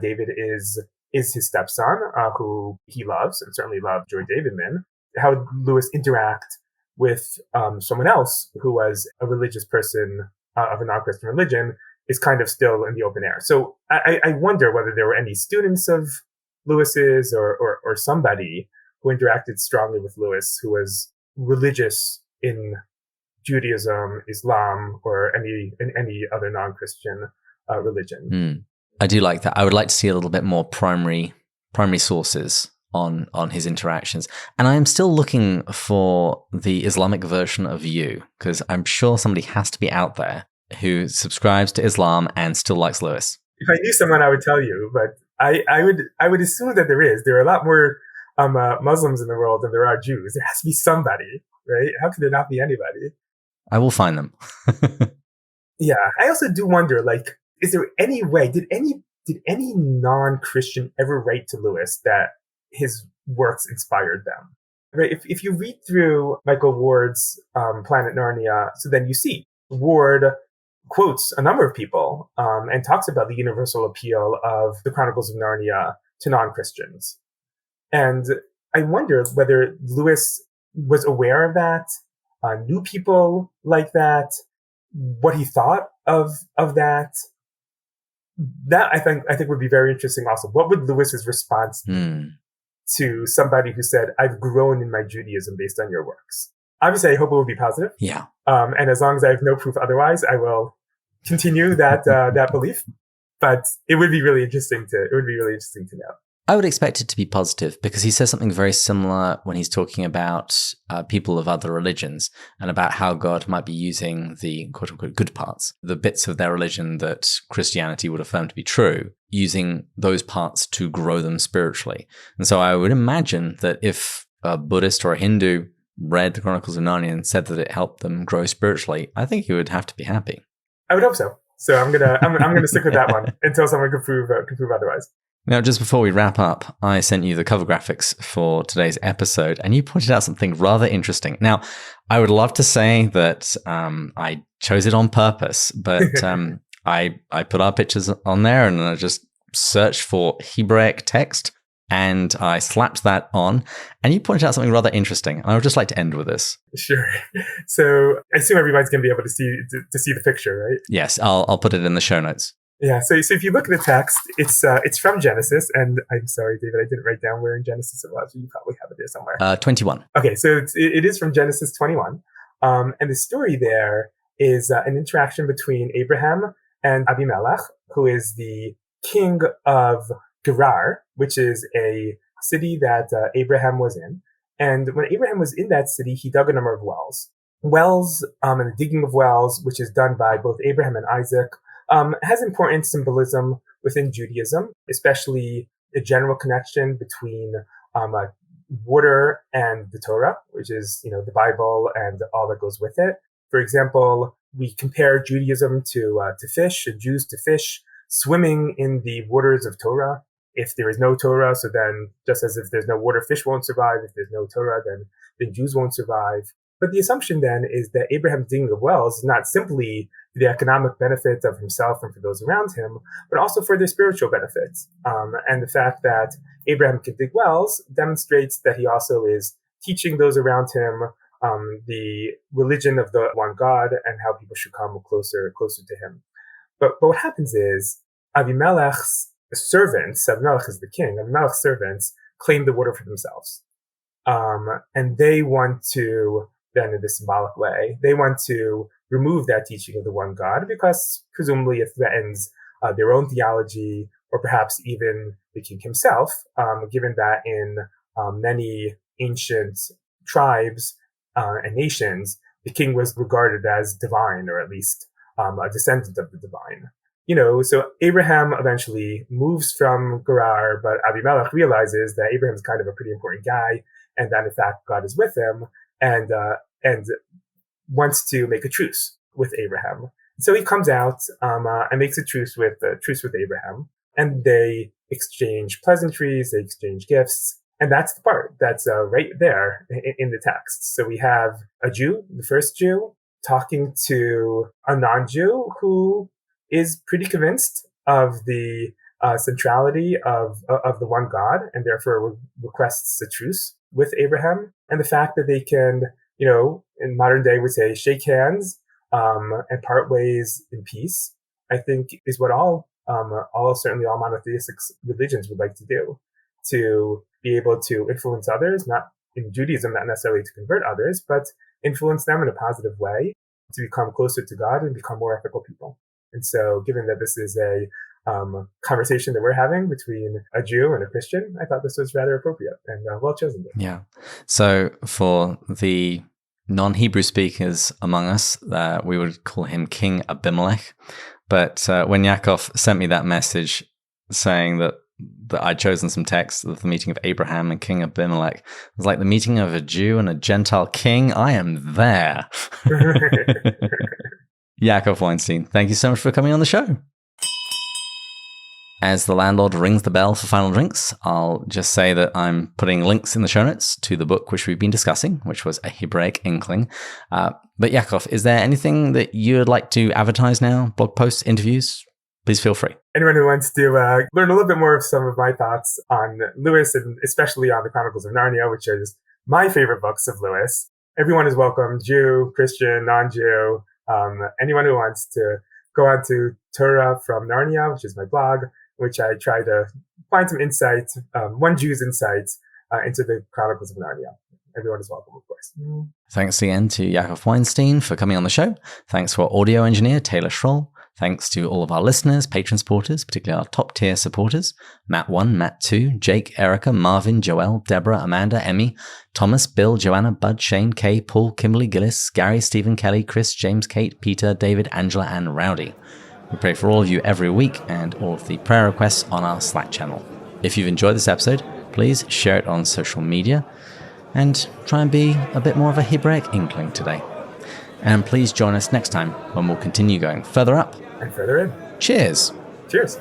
David is his stepson, who he loves, and certainly loved Joy Davidman. How would Lewis interact with someone else who was a religious person of a non-Christian religion is kind of still in the open air. So I wonder whether there were any students of Lewis's or somebody who interacted strongly with Lewis, who was religious in Judaism, Islam, or any other non-Christian religion. I do like that. I would like to see a little bit more primary sources on his interactions. And I am still looking for the Islamic version of you, because I'm sure somebody has to be out there who subscribes to Islam and still likes Lewis. If I knew someone, I would tell you, but I would assume that there is. There are a lot more Muslims in the world than there are Jews. There has to be somebody, right? How could there not be anybody? I will find them. Yeah. I also do wonder, like, is there any way, did any non-Christian ever write to Lewis that his works inspired them? Right? If you read through Michael Ward's Planet Narnia, so then you see Ward quotes a number of people and talks about the universal appeal of the Chronicles of Narnia to non-Christians. And I wonder whether Lewis was aware of that, knew people like that, what he thought of that. That I think would be very interesting also. What would Lewis's response be to somebody who said, I've grown in my Judaism based on your works? Obviously, I hope it will be positive. Yeah. And as long as I have no proof otherwise, I will continue that that belief. But it would be really interesting to know. I would expect it to be positive, because he says something very similar when he's talking about people of other religions and about how God might be using the quote unquote good parts, the bits of their religion that Christianity would affirm to be true, using those parts to grow them spiritually. And so I would imagine that if a Buddhist or a Hindu read the Chronicles of Narnia and said that it helped them grow spiritually, I think he would have to be happy. I would hope so. So I'm gonna stick with that one until someone can prove otherwise. Now, just before we wrap up, I sent you the cover graphics for today's episode, and you pointed out something rather interesting. Now, I would love to say that I chose it on purpose, but I put our pictures on there and I just searched for Hebraic text, and I slapped that on, and you pointed out something rather interesting. And I would just like to end with this. Sure. So I assume everybody's going to be able to see the picture, right? Yes, I'll put it in the show notes. Yeah. So if you look at the text, it's from Genesis, and I'm sorry, David, I didn't write down where in Genesis it was. You probably have it there somewhere. 21. Okay, so it is from Genesis 21, and the story there is an interaction between Abraham and Abimelech, who is the king of Gerar, which is a city that Abraham was in. And when Abraham was in that city, he dug a number of wells. And the digging of wells, which is done by both Abraham and Isaac, has important symbolism within Judaism, especially the general connection between water and the Torah, which is, the Bible and all that goes with it. For example, we compare Judaism to fish, and Jews to fish swimming in the waters of Torah. If there is no Torah, so then just as if there's no water, fish won't survive. If there's no Torah, then Jews won't survive. But the assumption then is that Abraham's digging of wells is not simply the economic benefit of himself and for those around him, but also for their spiritual benefits. And the fact that Abraham can dig wells demonstrates that he also is teaching those around him the religion of the one God and how people should come closer to him. But what happens is Abimelech's servants, Abimelech is the king, Abimelech's servants claim the water for themselves. And they want to, then in a symbolic way, they want to remove that teaching of the one God, because presumably it threatens their own theology, or perhaps even the king himself, given that in many ancient tribes and nations, the king was regarded as divine, or at least a descendant of the divine. So Abraham eventually moves from Gerar, but Abimelech realizes that Abraham's kind of a pretty important guy, and that in fact God is with him, and wants to make a truce with Abraham. So he comes out and makes a truce with Abraham, and they exchange pleasantries, they exchange gifts, and that's the part that's right there in the text. So we have a Jew, the first Jew, talking to a non-Jew who is pretty convinced of the centrality of the one God, and therefore requests a truce with Abraham. And the fact that they can, in modern day would say shake hands and part ways in peace, I think is what certainly all monotheistic religions would like to do. to be able to influence others, not in Judaism, not necessarily to convert others, but influence them in a positive way to become closer to God and become more ethical people. And so given that this is a conversation that we're having between a Jew and a Christian, I thought this was rather appropriate and well chosen. Yeah. So for the non-Hebrew speakers among us, we would call him King Abimelech. But when Yaakov sent me that message saying that I'd chosen some texts of the meeting of Abraham and King Abimelech, it was like the meeting of a Jew and a Gentile king. I am there. Yaakov Weinstein, thank you so much for coming on the show. As the landlord rings the bell for final drinks, I'll just say that I'm putting links in the show notes to the book which we've been discussing, which was A Hebraic Inkling. But Yaakov, is there anything that you would like to advertise now? Blog posts, interviews? Please feel free. Anyone who wants to learn a little bit more of some of my thoughts on Lewis, and especially on the Chronicles of Narnia, which is my favorite books of Lewis, everyone is welcome, Jew, Christian, non-Jew, anyone who wants to go on to Torah from Narnia, which is my blog, which I try to find some insights, one Jew's insights into the Chronicles of Narnia. Everyone is welcome, of course. Thanks again to Yaakov Weinstein for coming on the show. Thanks to our audio engineer, Taylor Schroll. Thanks to all of our listeners, patron supporters, particularly our top tier supporters, Matt 1, Matt 2, Jake, Erica, Marvin, Joelle, Deborah, Amanda, Emmy, Thomas, Bill, Joanna, Bud, Shane, Kay, Paul, Kimberly, Gillis, Gary, Stephen, Kelly, Chris, James, Kate, Peter, David, Angela, and Rowdy. We pray for all of you every week and all of the prayer requests on our Slack channel. If you've enjoyed this episode, please share it on social media and try and be a bit more of a Hebraic Inkling today. And please join us next time when we'll continue going further up and further in. Cheers. Cheers.